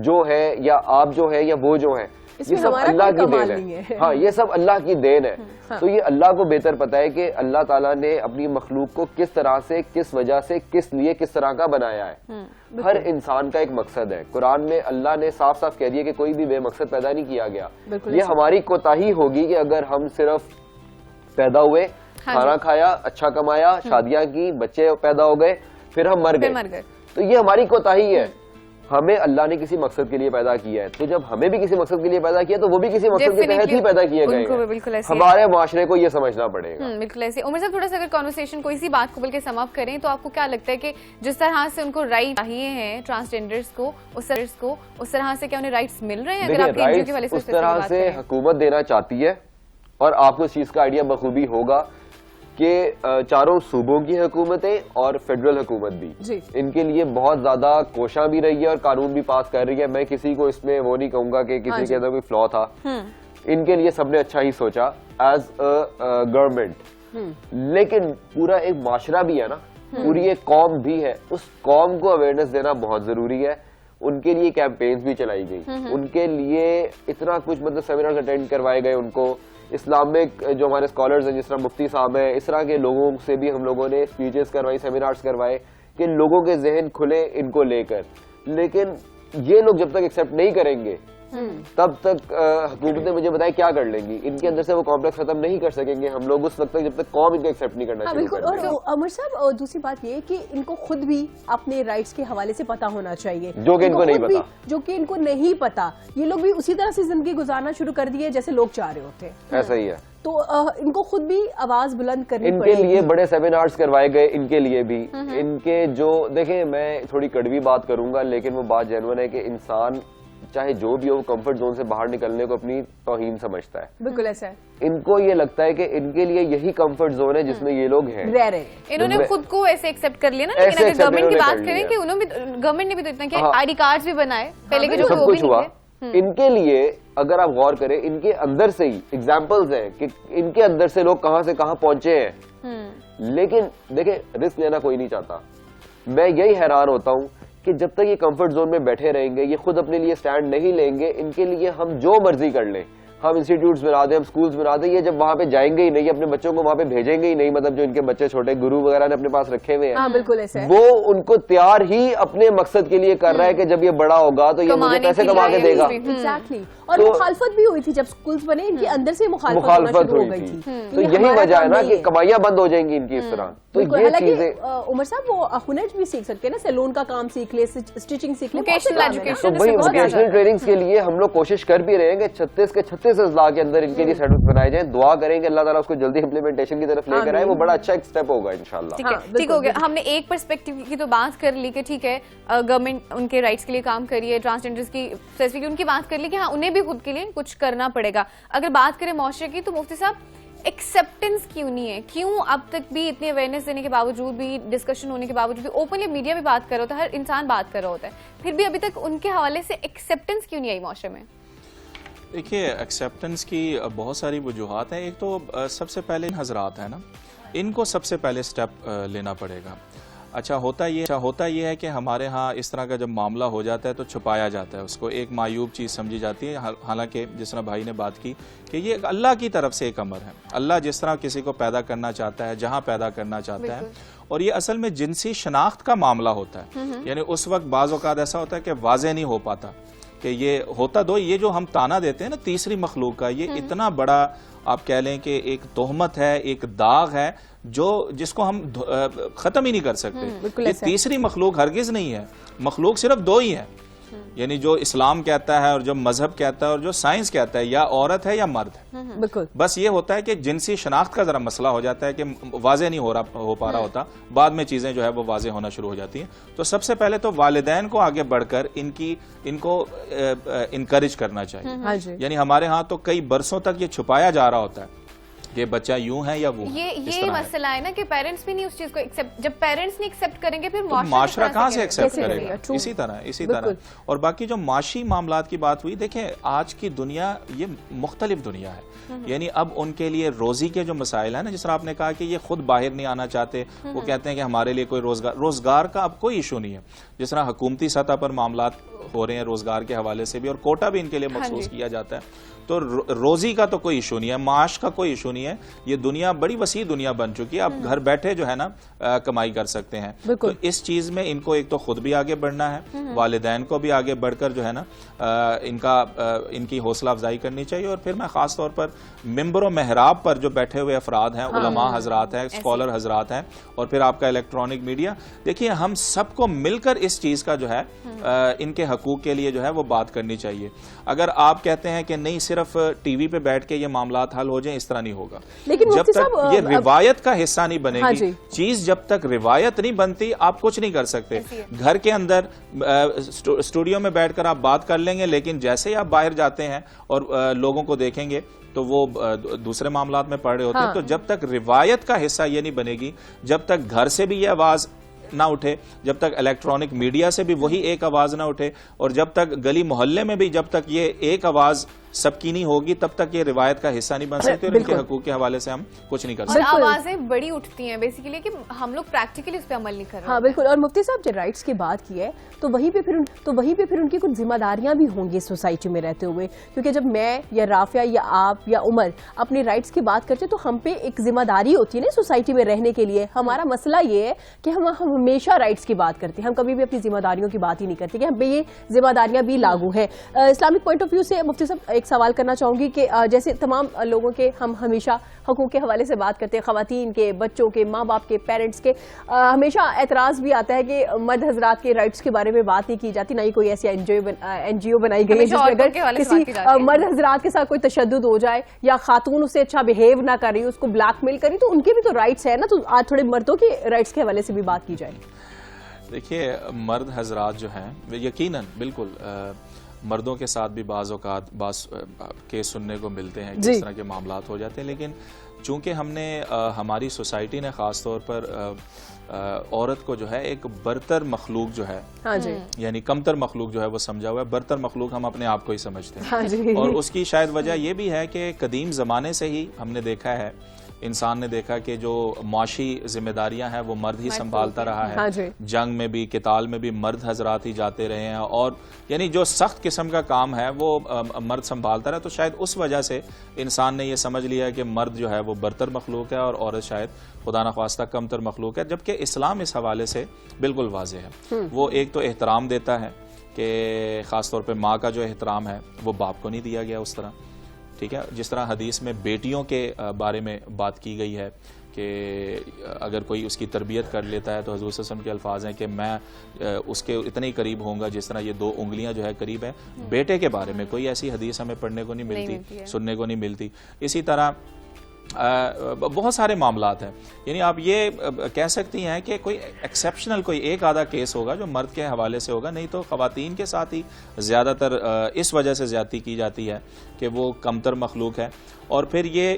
جو ہے یا آپ جو ہے یا وہ جو ہے، یہ سب اللہ کی دین ہے. ہاں یہ سب اللہ کی دین ہے. تو یہ اللہ کو بہتر پتا ہے کہ اللہ تعالیٰ نے اپنی مخلوق کو کس طرح سے، کس وجہ سے، کس لیے، کس طرح کا بنایا ہے. ہر انسان کا ایک مقصد ہے. قرآن میں اللہ نے صاف صاف کہہ دیا کہ کوئی بھی بے مقصد پیدا نہیں کیا گیا. یہ ہماری کوتاہی ہوگی کہ اگر ہم صرف پیدا ہوئے، کھانا کھایا، اچھا کمایا، شادیاں کی، بچے پیدا ہو گئے، پھر ہم مر گئے، تو یہ ہماری کوتاہی ہے. ہمیں اللہ نے کسی مقصد کے لیے پیدا کیا ہے، تو جب ہمیں بھی کسی مقصد کے لیے پیدا کیا تو وہ بھی کسی مقصد کے تحت ہی پیدا کیے گئے ہیں. ہمارے معاشرے کو یہ سمجھنا پڑے گا. بالکل ایسے. عمر صاحب تھوڑا سا اگر کانورسیشن کوئی سی بات کو بلکہ سم اپ کریں تو آپ کو کیا لگتا ہے کہ جس طرح سے ان کو رائٹ چاہیے ہیں ٹرانسجینڈرز کو، اس طرح سے کیا انہیں رائٹس مل رہے ہیں؟ اگر آپ کے NGO کے حوالے سے اس طرح سے حکومت دینا چاہتی ہے، اور آپ کو اس چیز کا آئیڈیا بخوبی ہوگا کہ چاروں صوبوں کی حکومتیں اور فیڈرل حکومت بھی ان کے لیے بہت زیادہ کوشاں بھی رہی ہے اور قانون بھی پاس کر رہی ہے. میں کسی کو اس میں وہ نہیں کہوں گا کہ کسی کے اندر کوئی فلا تھا. ان کے لیے سب نے اچھا ہی سوچا ایز اے گورنمنٹ. لیکن پورا ایک معاشرہ بھی ہے نا، پوری ایک قوم بھی ہے، اس قوم کو اویئرنیس دینا بہت ضروری ہے. ان کے لیے کیمپینز بھی چلائی گئی، ان کے لیے اتنا کچھ مطلب سیمینارز اٹینڈ کروائے گئے. ان کو اسلامک جو ہمارے اسکالرز ہیں، جس طرح مفتی صاحب ہیں، اس طرح کے لوگوں سے بھی ہم لوگوں نے اسپیچز کروائی، سیمینارز کروائے کہ لوگوں کے ذہن کھلے ان کو لے کر. لیکن یہ لوگ جب تک ایکسیپٹ نہیں کریں گے تب تک حکومتیں مجھے بتائیں کیا کر لیں گی. ان کے اندر سے وہ کمپلیکس ختم نہیں کر سکیں گے ہم لوگ اس وقت تک جب تک قوم ان کو ایکسیپٹ نہیں کرنا شروع کرے. اور عمر صاحب دوسری بات یہ کہ ان کو خود بھی اپنے رائٹس کے حوالے سے پتا ہونا چاہیے، جو کہ ان کو نہیں پتا، جو کہ ان کو نہیں پتا. یہ لوگ بھی اسی طرح سے زندگی گزارنا شروع کر دی ہے جیسے لوگ چاہ رہے ہوتے ہیں. ایسا ہی ہے. تو ان کو خود بھی آواز بلند کرنی ان کے لیے بڑے سیمینارز کروائے گئے. ان کے لیے بھی ان کے جو دیکھیں میں تھوڑی کڑوی بات کروں گا لیکن وہ بات جینوئن ہے کہ انسان چاہے جو بھی ہو کمفرٹ زون سے باہر نکلنے کو اپنی توہین سمجھتا ہے. بالکل ایسا ہے. ان کو یہ لگتا ہے کہ ان کے لیے یہی کمفرٹ زون ہے جس میں یہ لوگ ہیں. انہوں نے خود کو ایسے ایکسیپٹ کر لیا نا. لیکن اگر گورنمنٹ کی بات کریں کہ انہوں نے گورنمنٹ نے بھی تو اتنا کہ آئی ڈی کارڈز بھی بنائے پہلے کے جو سب کچھ ہوا. ان کے لیے اگر آپ غور کریں ان کے اندر سے ہی ایگزامپلز ہیں کہ ان کے اندر سے لوگ کہاں سے کہاں پہنچے ہیں. لیکن دیکھیں رسک لینا کوئی نہیں چاہتا. میں یہی حیران ہوتا ہوں کہ جب تک یہ کمفرٹ زون میں بیٹھے رہیں گے، یہ خود اپنے لیے سٹینڈ نہیں لیں گے. ان کے لیے ہم جو مرضی کر لیں، ہم انسٹیٹیوٹس بنا دیں، ہم سکولز بنا دیں، یہ جب وہاں پہ جائیں گے ہی نہیں، اپنے بچوں کو وہاں پہ بھیجیں گے ہی نہیں. مطلب جو ان کے بچے چھوٹے گرو وغیرہ نے اپنے پاس رکھے ہوئے ہیں، بالکل ایسے وہ ان کو تیار ہی اپنے مقصد کے لیے کر رہا ہے کہ جب یہ بڑا ہوگا تو یہ مجھے پیسے کما کے دے گا. اور مخالفت بھی ہوئی تھی جب سکولز بنے، ان کے اندر سے مخالفت ہوئی تھی. تو یہی وجہ ہے نا کہ کمائیاں بند ہو جائیں گی ان کی اس طرح. تو یہ چیزیں عمر صاحب وہ ہنر بھی سیکھ سکتے ہیں نا، سیلون کا کام سیکھ لے، اسٹیچنگ سیکھ لے. تو وہی ووکیشنل ٹریننگز کے لیے ہم لوگ کوشش کر بھی رہے ہیں کہ 36 کے 36 اضلاع کے اندر ان کے لیے سیٹ بنائے جائیں. دعا کریں کہ اللہ تعالیٰ اس کو جلدی امپلیمنٹیشن کی طرف لے کر آئے. وہ بڑا اچھا ایک سٹیپ ہوگا انشاءاللہ. ٹھیک ہو گیا. ہم نے ایک پرسپیکٹو کی تو بات کر لی کہ ٹھیک ہے گورنمنٹ ان کے رائٹس کے لیے کام کریے، ٹرانسجینڈرز کی اسپیسیفکلی ان کی بات کر لی کہ ہاں انہیں بھی خود کے لیے کچھ کرنا پڑے گا. اگر بات کریں معاشرے کی تو مفتی صاحب ایکسیپٹنس کیوں نہیں ہے؟ کیوں اب تک بھی اتنی اویئرنیس دینے کے باوجود بھی، ڈسکشن ہونے کے باوجود بھی، اوپنلی میڈیا بھی بات کر رہا ہوتا ہے، ہر انسان بات کر رہا ہوتا ہے، پھر بھی ابھی تک ان کے حوالے سے ایکسیپٹنس کیوں نہیں آئی معاشرے میں؟ دیکھیے ایکسیپٹنس کی بہت ساری وجوہات ہیں. ایک تو سب سے پہلے حضرات ہیں نا، ان کو سب سے پہلے سٹیپ لینا پڑے گا. اچھا ہوتا یہ ہے کہ ہمارے ہاں اس طرح کا جب معاملہ ہو جاتا ہے تو چھپایا جاتا ہے، اس کو ایک معیوب چیز سمجھی جاتی ہے. حالانکہ جس طرح بھائی نے بات کی کہ یہ اللہ کی طرف سے ایک امر ہے. اللہ جس طرح کسی کو پیدا کرنا چاہتا ہے، جہاں پیدا کرنا چاہتا ہے، اور یہ اصل میں جنسی شناخت کا معاملہ ہوتا ہے. یعنی اس وقت بعض اوقات ایسا ہوتا ہے کہ واضح نہیں ہو پاتا کہ یہ ہوتا دو. یہ جو ہم تانا دیتے ہیں نا تیسری مخلوق کا، یہ اتنا بڑا آپ کہہ لیں کہ ایک تہمت ہے، ایک داغ ہے جس کو ہم ختم ہی نہیں کر سکتے. یہ تیسری مخلوق ہرگز نہیں ہے. مخلوق صرف دو ہی ہے. یعنی جو اسلام کہتا ہے اور جو مذہب کہتا ہے اور جو سائنس کہتا ہے، یا عورت ہے یا مرد ہے. بالکل. بس یہ ہوتا ہے کہ جنسی شناخت کا ذرا مسئلہ ہو جاتا ہے کہ واضح نہیں ہو پا رہا ہوتا، بعد میں چیزیں جو ہے وہ واضح ہونا شروع ہو جاتی ہیں. تو سب سے پہلے تو والدین کو آگے بڑھ کر ان کو انکریج کرنا چاہیے. یعنی ہمارے ہاں تو کئی برسوں تک یہ چھپایا جا رہا ہوتا ہے کہ بچہ یوں ہے یا وہ. یہ مسئلہ ہے نا کہ پیرنٹس بھی نہیں اس چیز کو ایکسپٹ، جب پیرنٹس نہیں ایکسپٹ کریں گے پھر معاشرہ کہاں سے ایکسپٹ کرے گا. اسی طرح. اور باقی جو معاشی معاملات کی بات ہوئی، دیکھیں آج کی دنیا یہ مختلف دنیا ہے. یعنی اب ان کے لیے روزی کے جو مسائل ہیں نا، جس طرح آپ نے کہا کہ یہ خود باہر نہیں آنا چاہتے، وہ کہتے ہیں کہ ہمارے لیے کوئی روزگار کا اب کوئی ایشو نہیں ہے. جس طرح حکومتی سطح پر معاملات ہو رہے ہیں روزگار کے حوالے سے بھی، اور کوٹا بھی ان کے لیے مخصوص کیا جاتا ہے. تو روزی کا تو کوئی ایشو نہیں ہے، معاش کا کوئی ایشو نہیں ہے. یہ دنیا بڑی وسیع دنیا بن چکی ہے، آپ گھر بیٹھے جو ہے نا کمائی کر سکتے ہیں. تو اس چیز میں ان کو ایک تو خود بھی آگے بڑھنا ہے، والدین کو بھی آگے بڑھ کر جو ہے نا ان کی حوصلہ افزائی کرنی چاہیے. اور پھر میں خاص طور پر ممبر و محراب پر جو بیٹھے ہوئے افراد ہیں، علماء حضرات ہیں، اسکالر حضرات ہیں، اور پھر آپ کا الیکٹرانک میڈیا، دیکھیے ہم سب کو مل کر اس چیز کا جو ہے ان کے حقوق کے لیے جو ہے وہ بات کرنی چاہیے. اگر آپ کہتے ہیں کہ نہیں صرف ٹی وی پہ بیٹھ کے یہ معاملات حل ہو جائیں، اس طرح نہیں ہوگا. لیکن جب تک یہ روایت کا حصہ نہیں بنے گی چیز، جب تک روایت نہیں بنتی آپ کچھ نہیں کر سکتے. گھر کے اندر اسٹوڈیو میں بیٹھ کر آپ بات کر لیں گے، لیکن جیسے ہی آپ باہر جاتے ہیں اور لوگوں کو دیکھیں گے تو وہ دوسرے معاملات میں پڑ رہے ہوتے ہیں. تو جب تک روایت کا حصہ یہ نہیں بنے گی، جب تک گھر سے بھی یہ آواز نہ اٹھے، جب تک الیکٹرانک میڈیا سے بھی وہی ایک آواز نہ اٹھے، اور جب تک گلی محلے میں بھی جب تک یہ ایک آواز سب کی نہیں ہوگی، تب تک یہ روایت کا حصہ نہیں بن سکتے. اور ان کے حقوق کے حوالے سے ہم کچھ نہیں کر سکتے. اور آوازیں بڑی اٹھتی ہیں بیسیکلی کہ ہم لوگ پریکٹیکلی اس پہ عمل نہیں کر رہے. ہاں بالکل. اور مفتی صاحب جب رائٹس کی بات کی ہے تو وہیں پہ پھر ان کی کچھ ذمہ داریاں بھی ہوں گی سوسائٹی میں رہتے ہوئے. کیونکہ جب میں یا رافعہ یا آپ یا عمر اپنی رائٹس کی بات کرتے تو ہم پہ ایک ذمہ داری ہوتی ہے نا سوسائٹی میں رہنے کے لیے. ہمارا مسئلہ یہ ہے کہ ہم ہمیشہ رائٹس کی بات کرتے ہیں، ہم کبھی بھی اپنی ذمہ داریوں کی بات ہی نہیں کرتے کہ ہم پہ یہ ذمہ داریاں بھی لاگو ہیں. اسلامک پوائنٹ آف ویو سے مفتی صاحب ایک سوال کرنا چاہوں گی کہ جیسے تمام لوگوں کے ہم ہمیشہ حقوق کے حوالے سے بات کرتے ہیں، خواتین کے، بچوں کے، ماں باپ کے، پیرنٹس کے، ہمیشہ اعتراض بھی آتا ہے کہ مرد حضرات کے رائٹس کے بارے میں بات نہیں کی جاتی، نہ ہی کوئی ایسی این جی او بنائی گئی ہے جس میں اگر کسی مرد حضرات کے ساتھ کوئی تشدد ہو جائے یا خاتون اسے اچھا بہیو نہ کر رہی، اس کو بلیک میل کری، تو ان کے بھی تو رائٹس ہیں نا. تو آج تھوڑے مردوں کے رائٹس کے حوالے سے بھی بات کی جائے. دیکھیے مرد حضرات جو ہیں یقیناً بالکل مردوں کے ساتھ بھی بعض اوقات کیس سننے کو ملتے ہیں، اس طرح کے معاملات ہو جاتے ہیں. لیکن چونکہ ہم نے ہماری سوسائٹی نے خاص طور پر عورت کو جو ہے ایک برتر مخلوق جو ہے، یعنی کمتر مخلوق جو ہے وہ سمجھا ہوا ہے. برتر مخلوق ہم اپنے آپ کو ہی سمجھتے ہیں. اور اس کی شاید وجہ یہ بھی ہے کہ قدیم زمانے سے ہی ہم نے دیکھا ہے، انسان نے دیکھا کہ جو معاشی ذمہ داریاں ہیں وہ مرد ہی سنبھالتا رہا ہے. جنگ میں بھی، قتال میں بھی مرد حضرات ہی جاتے رہے ہیں، اور یعنی جو سخت قسم کا کام ہے وہ مرد سنبھالتا رہا. تو شاید اس وجہ سے انسان نے یہ سمجھ لیا کہ مرد جو ہے وہ برتر مخلوق ہے اور عورت شاید خدا نخواستہ کمتر مخلوق ہے. جبکہ اسلام اس حوالے سے بالکل واضح ہے. وہ ایک تو احترام دیتا ہے کہ خاص طور پہ ماں کا جو احترام ہے وہ باپ کو نہیں دیا گیا اس طرح، ٹھیک ہے. جس طرح حدیث میں بیٹیوں کے بارے میں بات کی گئی ہے کہ اگر کوئی اس کی تربیت کر لیتا ہے تو حضور صلی اللہ علیہ وسلم کے الفاظ ہیں کہ میں اس کے اتنے ہی قریب ہوں گا جس طرح یہ 2 انگلیاں جو ہے قریب ہے. بیٹے کے بارے میں کوئی ایسی حدیث ہمیں پڑھنے کو نہیں ملتی، سننے کو نہیں ملتی. اسی طرح بہت سارے معاملات ہیں. یعنی آپ یہ کہہ سکتی ہیں کہ کوئی ایکسیپشنل کوئی ایک آدھا کیس ہوگا جو مرد کے حوالے سے ہوگا، نہیں تو خواتین کے ساتھ ہی زیادہ تر اس وجہ سے زیادتی کی جاتی ہے کہ وہ کمتر مخلوق ہے. اور پھر یہ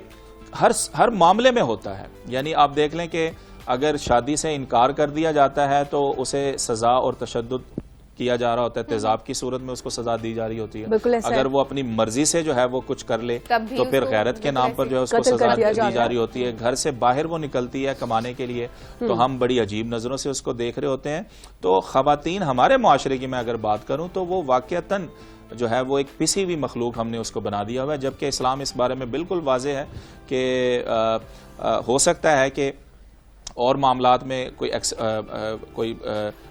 ہر معاملے میں ہوتا ہے. یعنی آپ دیکھ لیں کہ اگر شادی سے انکار کر دیا جاتا ہے تو اسے سزا اور تشدد کیا جا رہا ہوتا ہے، تیزاب کی صورت میں اس کو سزا دی جا رہی ہوتی ہے. اگر وہ اپنی مرضی سے جو ہے وہ کچھ کر لے تو پھر غیرت کے نام پر جو ہے اس کو سزا دی جا رہی ہوتی ہے. گھر سے باہر وہ نکلتی ہے کمانے کے لیے تو ہم بڑی عجیب نظروں سے اس کو دیکھ رہے ہوتے ہیں. تو خواتین ہمارے معاشرے کی میں اگر بات کروں تو وہ واقعتاً جو ہے وہ ایک پسی ہوئی مخلوق ہم نے اس کو بنا دیا ہوا ہے. جبکہ اسلام اس بارے میں بالکل واضح ہے کہ ہو سکتا ہے کہ اور معاملات میں کوئی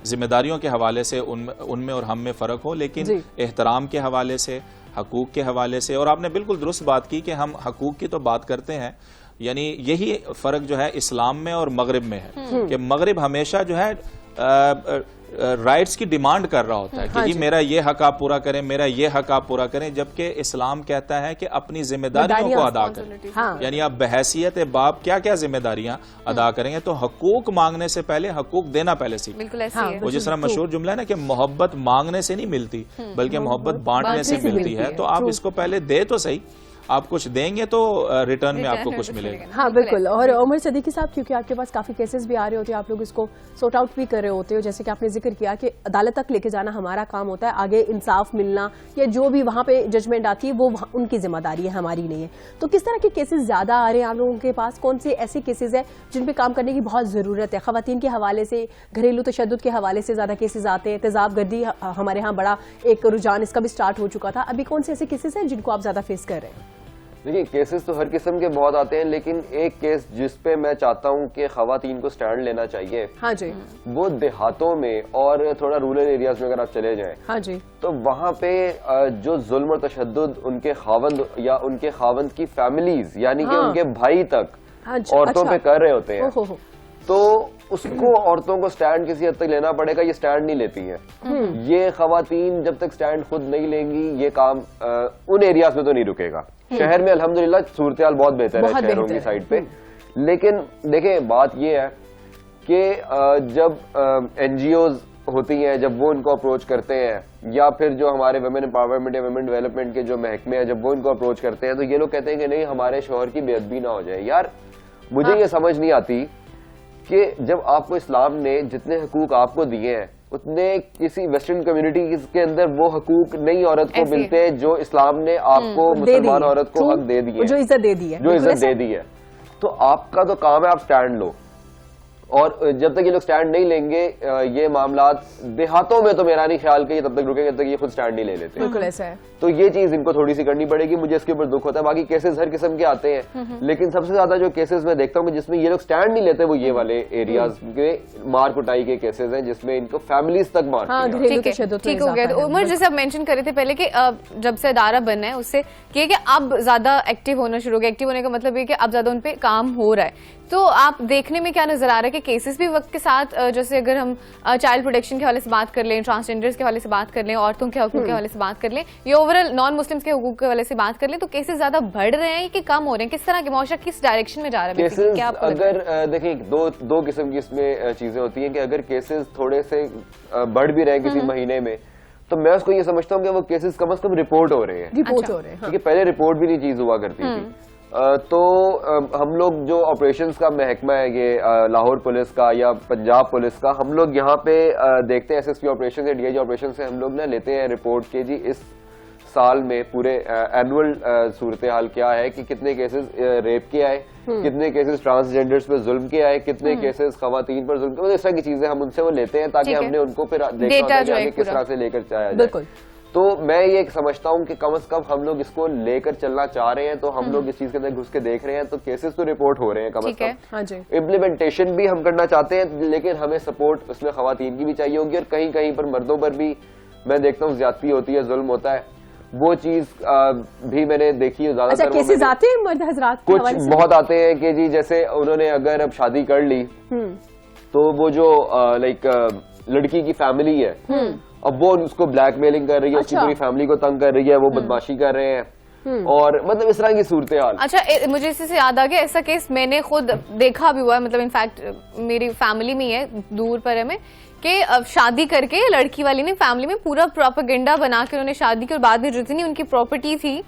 ذمہ داریوں کے حوالے سے ان میں اور ہم میں فرق ہو، لیکن احترام کے حوالے سے، حقوق کے حوالے سے. اور آپ نے بالکل درست بات کی کہ ہم حقوق کی تو بات کرتے ہیں، یعنی یہی فرق جو ہے اسلام میں اور مغرب میں ہے کہ مغرب ہمیشہ جو ہے رائٹس کی ڈیمانڈ کر رہا ہوتا ہے کہ جی میرا یہ حق آپ پورا کریں، میرا یہ حق آپ پورا کریں، جبکہ اسلام کہتا ہے کہ اپنی ذمہ داریوں کو ادا کریں. یعنی آپ بحیثیت باپ کیا کیا ذمہ داریاں ادا کریں گے. تو حقوق مانگنے سے پہلے حقوق دینا پہلے سیکھیں. بالکل ایسے ہی ہے. وہ جس طرح مشہور جملہ ہے نا کہ محبت مانگنے سے نہیں ملتی بلکہ محبت بانٹنے سے ملتی ہے. تو آپ اس کو پہلے دے تو صحیح، آپ کچھ دیں گے تو ریٹرن میں آپ کو کچھ ملے گا. ہاں بالکل. اور عمر صدیقی صاحب، کیونکہ آپ کے پاس کافی کیسز بھی آ رہے ہوتے ہیں، آپ لوگ اس کو سورٹ آؤٹ بھی کر رہے ہوتے ہو، جیسے کہ آپ نے ذکر کیا کہ عدالت تک لے کے جانا ہمارا کام ہوتا ہے، آگے انصاف ملنا یا جو بھی وہاں پہ ججمنٹ آتی ہے وہ ان کی ذمہ داری ہے، ہماری نہیں ہے. تو کس طرح کے کیسز زیادہ آ رہے ہیں آپ لوگوں کے پاس؟ کون سے ایسے کیسز ہیں جن پہ کام کرنے کی بہت ضرورت ہے؟ خواتین کے حوالے سے، گھریلو تشدد کے حوالے سے زیادہ کیسز آتے ہیں. تیزاب گردی ہمارے ہاں بڑا ایک رجحان اس کا بھی سٹارٹ ہو چکا تھا. ابھی کون سے ایسے کیسز ہیں جن کو آپ زیادہ فیس کر رہے ہیں؟ دیکھیے کیسز تو ہر قسم کے بہت آتے ہیں، لیکن ایک کیس جس پہ میں چاہتا ہوں کہ خواتین کو سٹینڈ لینا چاہیے، ہاں جی، وہ دیہاتوں میں اور تھوڑا رورل ایریاز میں اگر آپ چلے جائیں، ہاں جی، تو وہاں پہ جو ظلم اور تشدد ان کے خاوند یا ان کے خاوند کی فیملیز یعنی کہ ان کے بھائی تک عورتوں پہ کر رہے ہوتے ہیں، تو اس کو عورتوں کو سٹینڈ کسی حد تک لینا پڑے گا. یہ سٹینڈ نہیں لیتی ہیں. یہ خواتین جب تک سٹینڈ خود نہیں لیں گی یہ کام ان ایریاز میں تو نہیں رکے گا. شہر میں الحمدللہ صورتحال بہت بہتر ہے شہروں کی سائڈ پہ. لیکن دیکھیں بات یہ ہے کہ جب این جی اوز ہوتی ہیں، جب وہ ان کو اپروچ کرتے ہیں، یا پھر جو ہمارے ویمن امپاورمنٹ یا ویمن ڈیولپمنٹ کے جو محکمے ہیں جب وہ ان کو اپروچ کرتے ہیں، تو یہ لوگ کہتے ہیں کہ نہیں ہمارے شوہر کی بے ادبی نہ ہو جائے. یار مجھے یہ سمجھ نہیں آتی کہ جب آپ کو اسلام نے جتنے حقوق آپ کو دیے ہیں اتنے کسی ویسٹرن کمیونٹی کے اندر وہ حقوق نئی عورت کو ملتے جو اسلام نے آپ کو مسلمان عورت کو حق دے دیے، جو عزت دے دی ہے، جو عزت دے دی ہے. تو آپ کا تو کام ہے آپ سٹینڈ لو. اور جب تک یہ لوگ سٹینڈ نہیں لیں گے یہ معاملات دیہاتوں میں تو میرا نہیں خیال کہ یہ تب تک رکیں گے جب تک یہ خود سٹینڈ نہیں لے لیتے. بالکل ایسا ہے. تو یہ چیز ان کو تھوڑی سی کرنی پڑے گی. مجھے اس کے اوپر دکھ ہوتا ہے. باقی کیسز ہر قسم کے آتے ہیں، لیکن سب سے زیادہ جو کیسز میں دیکھتا ہوں کہ جس میں یہ لوگ سٹینڈ نہیں لیتے وہ یہ والے ایریاز کے مار کٹائی کے کیسز ہیں جس میں ان کو فیملیز تک مارتے ہیں. ٹھیک ہو گیا. عمر جیسے آپ مینشن کر رہے تھے پہلے کہ جب سے ادارہ بننا ہے اس سے کہ اب زیادہ ایکٹیو ہونا شروع ہو گیا. ایکٹیو ہونے کا مطلب یہ کہ اب زیادہ ان پہ کام ہو رہا ہے. تو آپ دیکھنے میں کیا نظر آ رہا ہے کہ کیسز بھی وقت کے ساتھ، جیسے اگر ہم چائلڈ پروٹیکشن کے حوالے سے بات کر لیں، ٹرانسجینڈرز کے حوالے سے بات کر لیں، عورتوں کے حقوق کے حوالے سے بات کر لیں، یا اوورآل نان مسلمس کے حقوق کے حوالے سے بات کر لیں، تو کیسز زیادہ بڑھ رہے ہیں کہ کم ہو رہے ہیں؟ کس طرح کے معاشرہ کس ڈائریکشن میں جا رہا ہے؟ کیسز اگر دیکھیں دو قسم کی اس میں چیزیں ہوتی ہیں کہ اگر کیسز تھوڑے سے بڑھ بھی رہے کسی مہینے میں تو میں اس کو یہ سمجھتا ہوں کہ وہ کیسز کم از کم رپورٹ ہو رہے ہیں. کیونکہ پہلے رپورٹ بھی نہیں چیز ہوا کرتی تھی. تو ہم لوگ جو آپریشنز کا محکمہ ہے یہ لاہور پولیس کا یا پنجاب پولیس کا، ہم لوگ یہاں پے دیکھتے ہیں ایس ایس پی آپریشن یا ڈی آئی جی آپریشن سے ہم لوگ لیتے ہیں رپورٹ کہ جی اس سال میں پورے اینول صورتحال کیا ہے، کہ کتنے کیسز ریپ کے آئے، کتنے کیسز ٹرانسجینڈرز پہ ظلم کے آئے، کتنے کیسز خواتین پر ظلم کے، اس طرح کی چیزیں ہم ان سے وہ لیتے ہیں تاکہ ہم نے ان کو پھر دیکھا کہ کس طرح سے لے کر جایا جائے. تو میں یہ سمجھتا ہوں کہ کم از کم ہم لوگ اس کو لے کر چلنا چاہ رہے ہیں، تو ہم لوگ اس چیز کے اندر گھس کے دیکھ رہے ہیں، تو کیسز تو رپورٹ ہو رہے ہیں کم از کم. امپلیمنٹیشن بھی ہم کرنا چاہتے ہیں، لیکن ہمیں سپورٹ اس میں خواتین کی بھی چاہیے ہوگی، اور کہیں کہیں پر مردوں پر بھی میں دیکھتا ہوں زیادتی ہوتی ہے، ظلم ہوتا ہے. وہ چیز بھی میں نے دیکھی ہے. زیادہ تر کچھ بہت آتے ہیں کہ جی جیسے انہوں نے اگر اب شادی کر لی تو وہ جو لائک لڑکی کی فیملی ہے اب وہ اس کو بلیک میلنگ کر رہی ہے، اس کی پوری فیملی کو تنگ کر رہی ہے، وہ بدماشی کر رہے ہیں، اور مطلب اس طرح کی صورتحال. اچھا مجھے اس سے یاد آ گیا ایسا کیس میں نے خود دیکھا بھی ہوا ہے، مطلب انفیکٹ میری فیملی میں ہے، دور پر ہے میں، کہ شادی کر کے لڑکی والی نے فیملی میں پورا پروپیگنڈا بنا کے انہوں نے شادی کی، اور بعد میں جتنی ان کی پراپرٹی تھی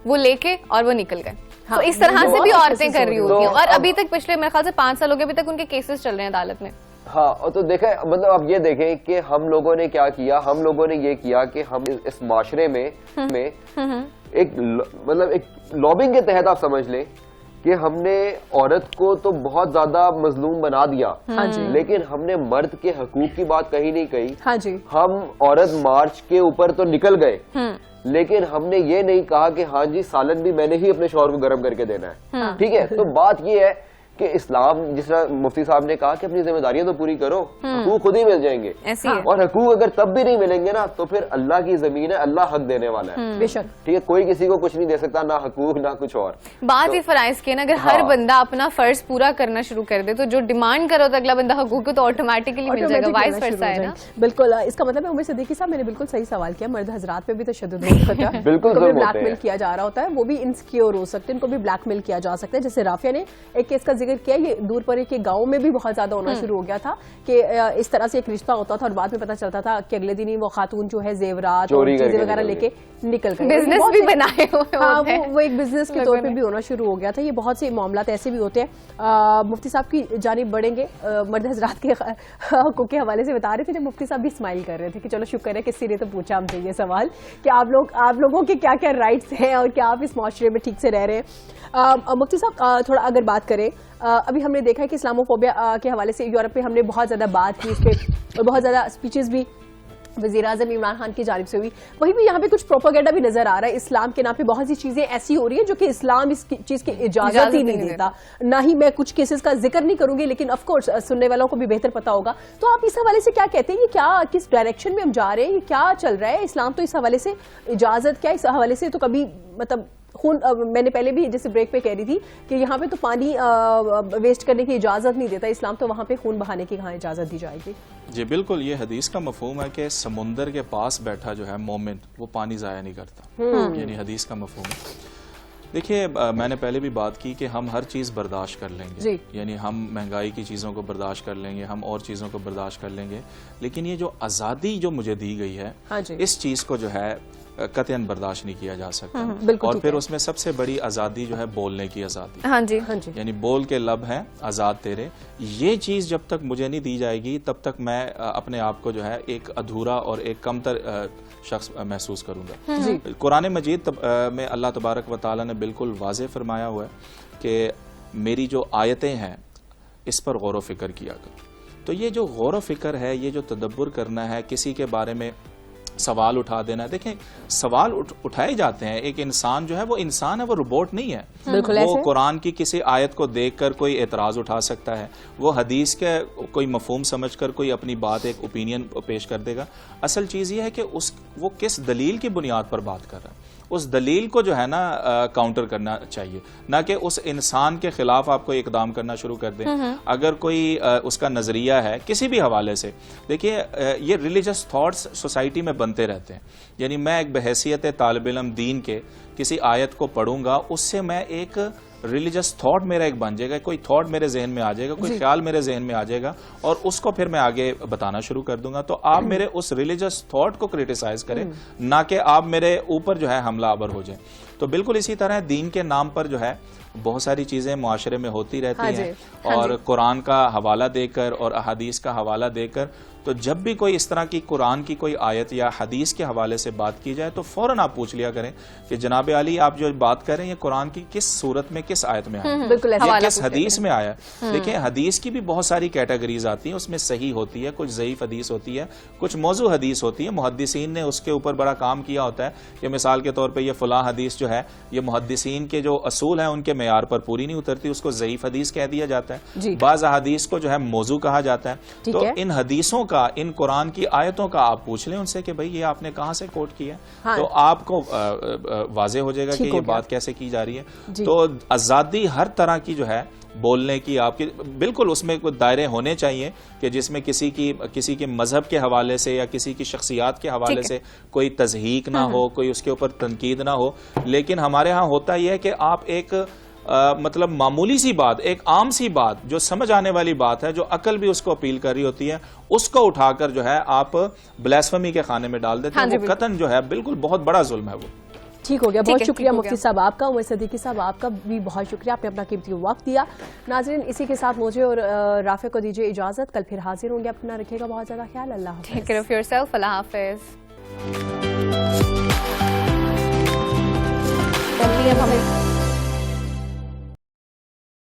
وہ لے کے اور وہ نکل گئے. تو اس طرح سے بھی عورتیں کر رہی ہوتی ہیں، اور ابھی تک پچھلے میرے خیال سے 5 سال ہو گئے ابھی تک ان کے کیسز چل رہے ہیں عدالت میں. ہاں تو دیکھیں مطلب آپ یہ دیکھیں کہ ہم لوگوں نے کیا کیا، ہم لوگوں نے یہ کیا کہ ہم اس معاشرے میں ایک مطلب ایک لابنگ کے تحت آپ سمجھ لیں کہ ہم نے عورت کو تو بہت زیادہ مظلوم بنا دیا، لیکن ہم نے مرد کے حقوق کی بات کہیں نہیں کہی. ہم عورت مارچ کے اوپر تو نکل گئے، لیکن ہم نے یہ نہیں کہا کہ ہاں جی سالن بھی میں نے ہی اپنے شوہر کو گرم کر کے دینا ہے. ٹھیک ہے، تو بات یہ ہے کہ اسلام جس طرح مفتی صاحب نے کہا کہ اپنی ذمہ داریاں تو پوری کرو, حقوق خود ہی مل جائیں گے, اور حقوق اگر تب بھی نہیں ملیں گے نا تو پھر اللہ کی زمین ہے, اللہ حق دینے والا ہے, بے شک, ٹھیک ہے, کوئی کسی کو کچھ نہیں دے سکتا, نہ حقوق نہ کچھ اور. بات یہ فرائض کی نا, اگر ہر بندہ اپنا فرض پورا کرنا شروع کر دے تو جو ڈیمانڈ کرو تو اگلا بندہ حقوق کو تو آٹومیٹکلی مل جائے گا, وائس ورسا ہے نا. بالکل, اس کا مطلب ہے عمر صدیقی صاحب نے بالکل صحیح سوال کیا, مرد حضرات پہ بھی تشدد ہو سکتا ہے, بالکل بلیک میل کیا جا رہا ہوتا ہے, وہ بھی انسیکیور ہو سکتے ہیں, ان کو بھی بلیک میل کیا جا سکتا ہے. جیسے رافیہ نے ایک کیس کا ذکر کیا, یہ دور پرے کے گاؤں میں بھی بہت زیادہ ہونا شروع ہو گیا تھا کہ اس طرح سے ایک رشتہ ہوتا تھا اور بعد میں پتا چلتا تھا کہ اگلے دن ہی وہ خاتون جو ہے زیورات اور چیزیں وغیرہ لے کے نکل گئی, بزنس بھی بنائے ہوئے, وہ ایک بزنس کے طور پہ بھی ہونا شروع ہو گیا تھا. یہ بہت سے معاملات ایسے بھی ہوتے ہیں. مفتی صاحب کی جانب بڑھیں گے, مرد حضرات کے حقوق کے حوالے سے بتا رہے تھے, جب مفتی صاحب بھی اسمائل کر رہے تھے کہ چلو شکر ہے کہ اسی لیے تو پوچھا ہم سے یہ سوال کہ آپ لوگوں کے کیا کیا رائٹس ہیں اور کیا آپ اس معاشرے میں ٹھیک سے رہ رہے ہیں. مفتی صاحب تھوڑا اگر بات کریں, ابھی ہم نے دیکھا ہے کہ اسلاموفوبیا کے حوالے سے یورپ میں ہم نے بہت زیادہ بات کی اس پہ, اور بہت زیادہ اسپیچز بھی وزیر اعظم عمران خان کی جانب سے ہوئی. وہیں بھی یہاں پہ کچھ پروپیگنڈا بھی نظر آ رہا ہے, اسلام کے نام پہ بہت سی چیزیں ایسی ہو رہی ہیں جو کہ اسلام اس چیز کی اجازت ہی نہیں دیتا. نہ ہی میں کچھ کیسز کا ذکر نہیں کروں گی, لیکن آف کورس سننے والوں کو بھی بہتر پتا ہوگا. تو آپ اس حوالے سے کیا کہتے ہیں, یہ کیا کس ڈائریکشن میں ہم جا رہے ہیں, یہ کیا چل رہا ہے؟ اسلام تو اس حوالے سے اجازت, کیا اس حوالے سے تو کبھی مطلب خون, میں نے پہلے بھی جیسے بریک پہ کہہ رہی تھی کہ یہاں پہ تو پانی ویسٹ کرنے کی اجازت نہیں دیتا اسلام, تو وہاں پہ خون بہانے کی کہاں اجازت دی جائے گی؟ جی بالکل, یہ حدیث کا مفہوم ہے کہ سمندر کے پاس بیٹھا جو ہے مومن وہ پانی ضائع نہیں کرتا, یعنی حدیث کا مفہوم ہے. دیکھیے میں نے پہلے بھی بات کی کہ ہم ہر چیز برداشت کر لیں گے, یعنی ہم مہنگائی کی چیزوں کو برداشت کر لیں گے, ہم اور چیزوں کو برداشت کر لیں گے, لیکن یہ جو آزادی جو مجھے دی گئی ہے اس چیز کو جو ہے قطعاً برداشت نہیں کیا جا سکتا. اور پھر اس میں سب سے بڑی آزادی جو ہے بولنے کی آزادی, ہاں جی, یعنی بول کے لب ہیں آزاد تیرے. یہ چیز جب تک مجھے نہیں دی جائے گی تب تک میں اپنے آپ کو جو ہے ایک ادھورا اور ایک کمتر شخص محسوس کروں گا. قرآن مجید میں اللہ تبارک و تعالیٰ نے بالکل واضح فرمایا ہوا ہے کہ میری جو آیتیں ہیں اس پر غور و فکر کیا کرو. تو یہ جو غور و فکر ہے, یہ جو تدبر کرنا ہے, کسی کے بارے میں سوال اٹھا دینا, دیکھیں سوال اٹھائے جاتے ہیں. ایک انسان جو ہے وہ انسان ہے, وہ روبوٹ نہیں ہے. وہ قرآن کی کسی آیت کو دیکھ کر کوئی اعتراض اٹھا سکتا ہے, وہ حدیث کے کوئی مفہوم سمجھ کر کوئی اپنی بات, ایک اوپینین پیش کر دے گا. اصل چیز یہ ہے کہ وہ کس دلیل کی بنیاد پر بات کر رہا ہے, اس دلیل کو جو ہے نا کاؤنٹر کرنا چاہیے, نہ کہ اس انسان کے خلاف آپ کو اقدام کرنا شروع کر دیں. اگر کوئی اس کا نظریہ ہے کسی بھی حوالے سے, دیکھیے یہ ریلیجس تھاٹس سوسائٹی میں بنتے رہتے ہیں. یعنی میں ایک بحیثیت طالب علم دین کے کسی آیت کو پڑھوں گا, اس سے میں ایک ریلیجس تھاٹ میرا ایک بن جائے گا, کوئی تھاٹ میرے ذہن میں آ جائے گا, کوئی خیال میرے ذہن میں آ جائے گا, اور اس کو پھر میں آگے بتانا شروع کر دوں گا. تو آپ میرے اس ریلیجس تھاٹ کو کریٹیسائز کریں, نہ کہ آپ میرے اوپر جو ہے حملہ آور ہو جائیں. تو بالکل اسی طرح دین کے نام پر جو ہے بہت ساری چیزیں معاشرے میں ہوتی رہتی ہیں, اور قرآن کا حوالہ دے کر اور احادیث کا حوالہ دے کر, تو جب بھی کوئی اس طرح کی قرآن کی کوئی آیت یا حدیث کے حوالے سے بات کی جائے تو فوراً آپ پوچھ لیا کریں کہ جناب علی آپ جو بات کر رہے ہیں یہ قرآن کی کس صورت میں, کس آیت میں آیا, یہ کس حدیث میں آیا. دیکھیں حدیث کی بھی بہت ساری کیٹیگریز آتی ہیں, اس میں صحیح ہوتی ہے, کچھ ضعیف حدیث ہوتی ہے, کچھ موضوع حدیث ہوتی ہے. محدثین نے اس کے اوپر بڑا کام کیا ہوتا ہے کہ مثال کے طور پہ یہ فلاں حدیث جو ہے یہ محدثین کے جو اصول ہیں ان کے معیار پر پوری نہیں اترتی, اس کو ضعیف حدیث کہہ دیا جاتا ہے. بعض احادیث کو جو ہے موضوع کہا جاتا ہے. تو ان حدیثوں کا, ان قرآن کی آیتوں کا آپ پوچھ لیں ان سے کہ بھئی یہ آپ نے کہاں سے کوٹ کیا ہے, تو آپ کو واضح ہو جائے گا کہ یہ بات کیسے کی جا رہی ہے. تو آزادی ہر طرح کی جو ہے بولنے کی, آپ کی بالکل اس میں کوئی دائرے ہونے چاہیے کہ جس میں کسی کے مذہب کے حوالے سے یا کسی کی شخصیات کے حوالے سے کوئی تضحیق نہ ہو, کوئی اس کے اوپر تنقید نہ ہو. لیکن ہمارے ہاں ہوتا یہ ہے کہ آپ ایک مطلب معمولی سی بات, ایک عام سی بات جو سمجھ آنے والی بات ہے, جو عقل بھی اس کو اپیل کر رہی ہوتی ہے, اس کو اٹھا کر جو ہے آپ بلاسفمی کے خانے میں ڈال دیتے ہیں. وہ قطعاً جو ہے بالکل بہت بڑا ظلم ہے. وہ ٹھیک ہو گیا. بہت شکریہ مفتی صاحب آپ کا, عمر صدیقی صاحب آپ کا بھی بہت شکریہ, آپ نے اپنا قیمتی وقت دیا. ناظرین اسی کے ساتھ مجھے اور رافع کو دیجیے اجازت, کل پھر حاضر ہوں گے. اپنا رکھیے گا بہت زیادہ خیال. اللہ حافظ. Take care of yourself. اللہ حافظ.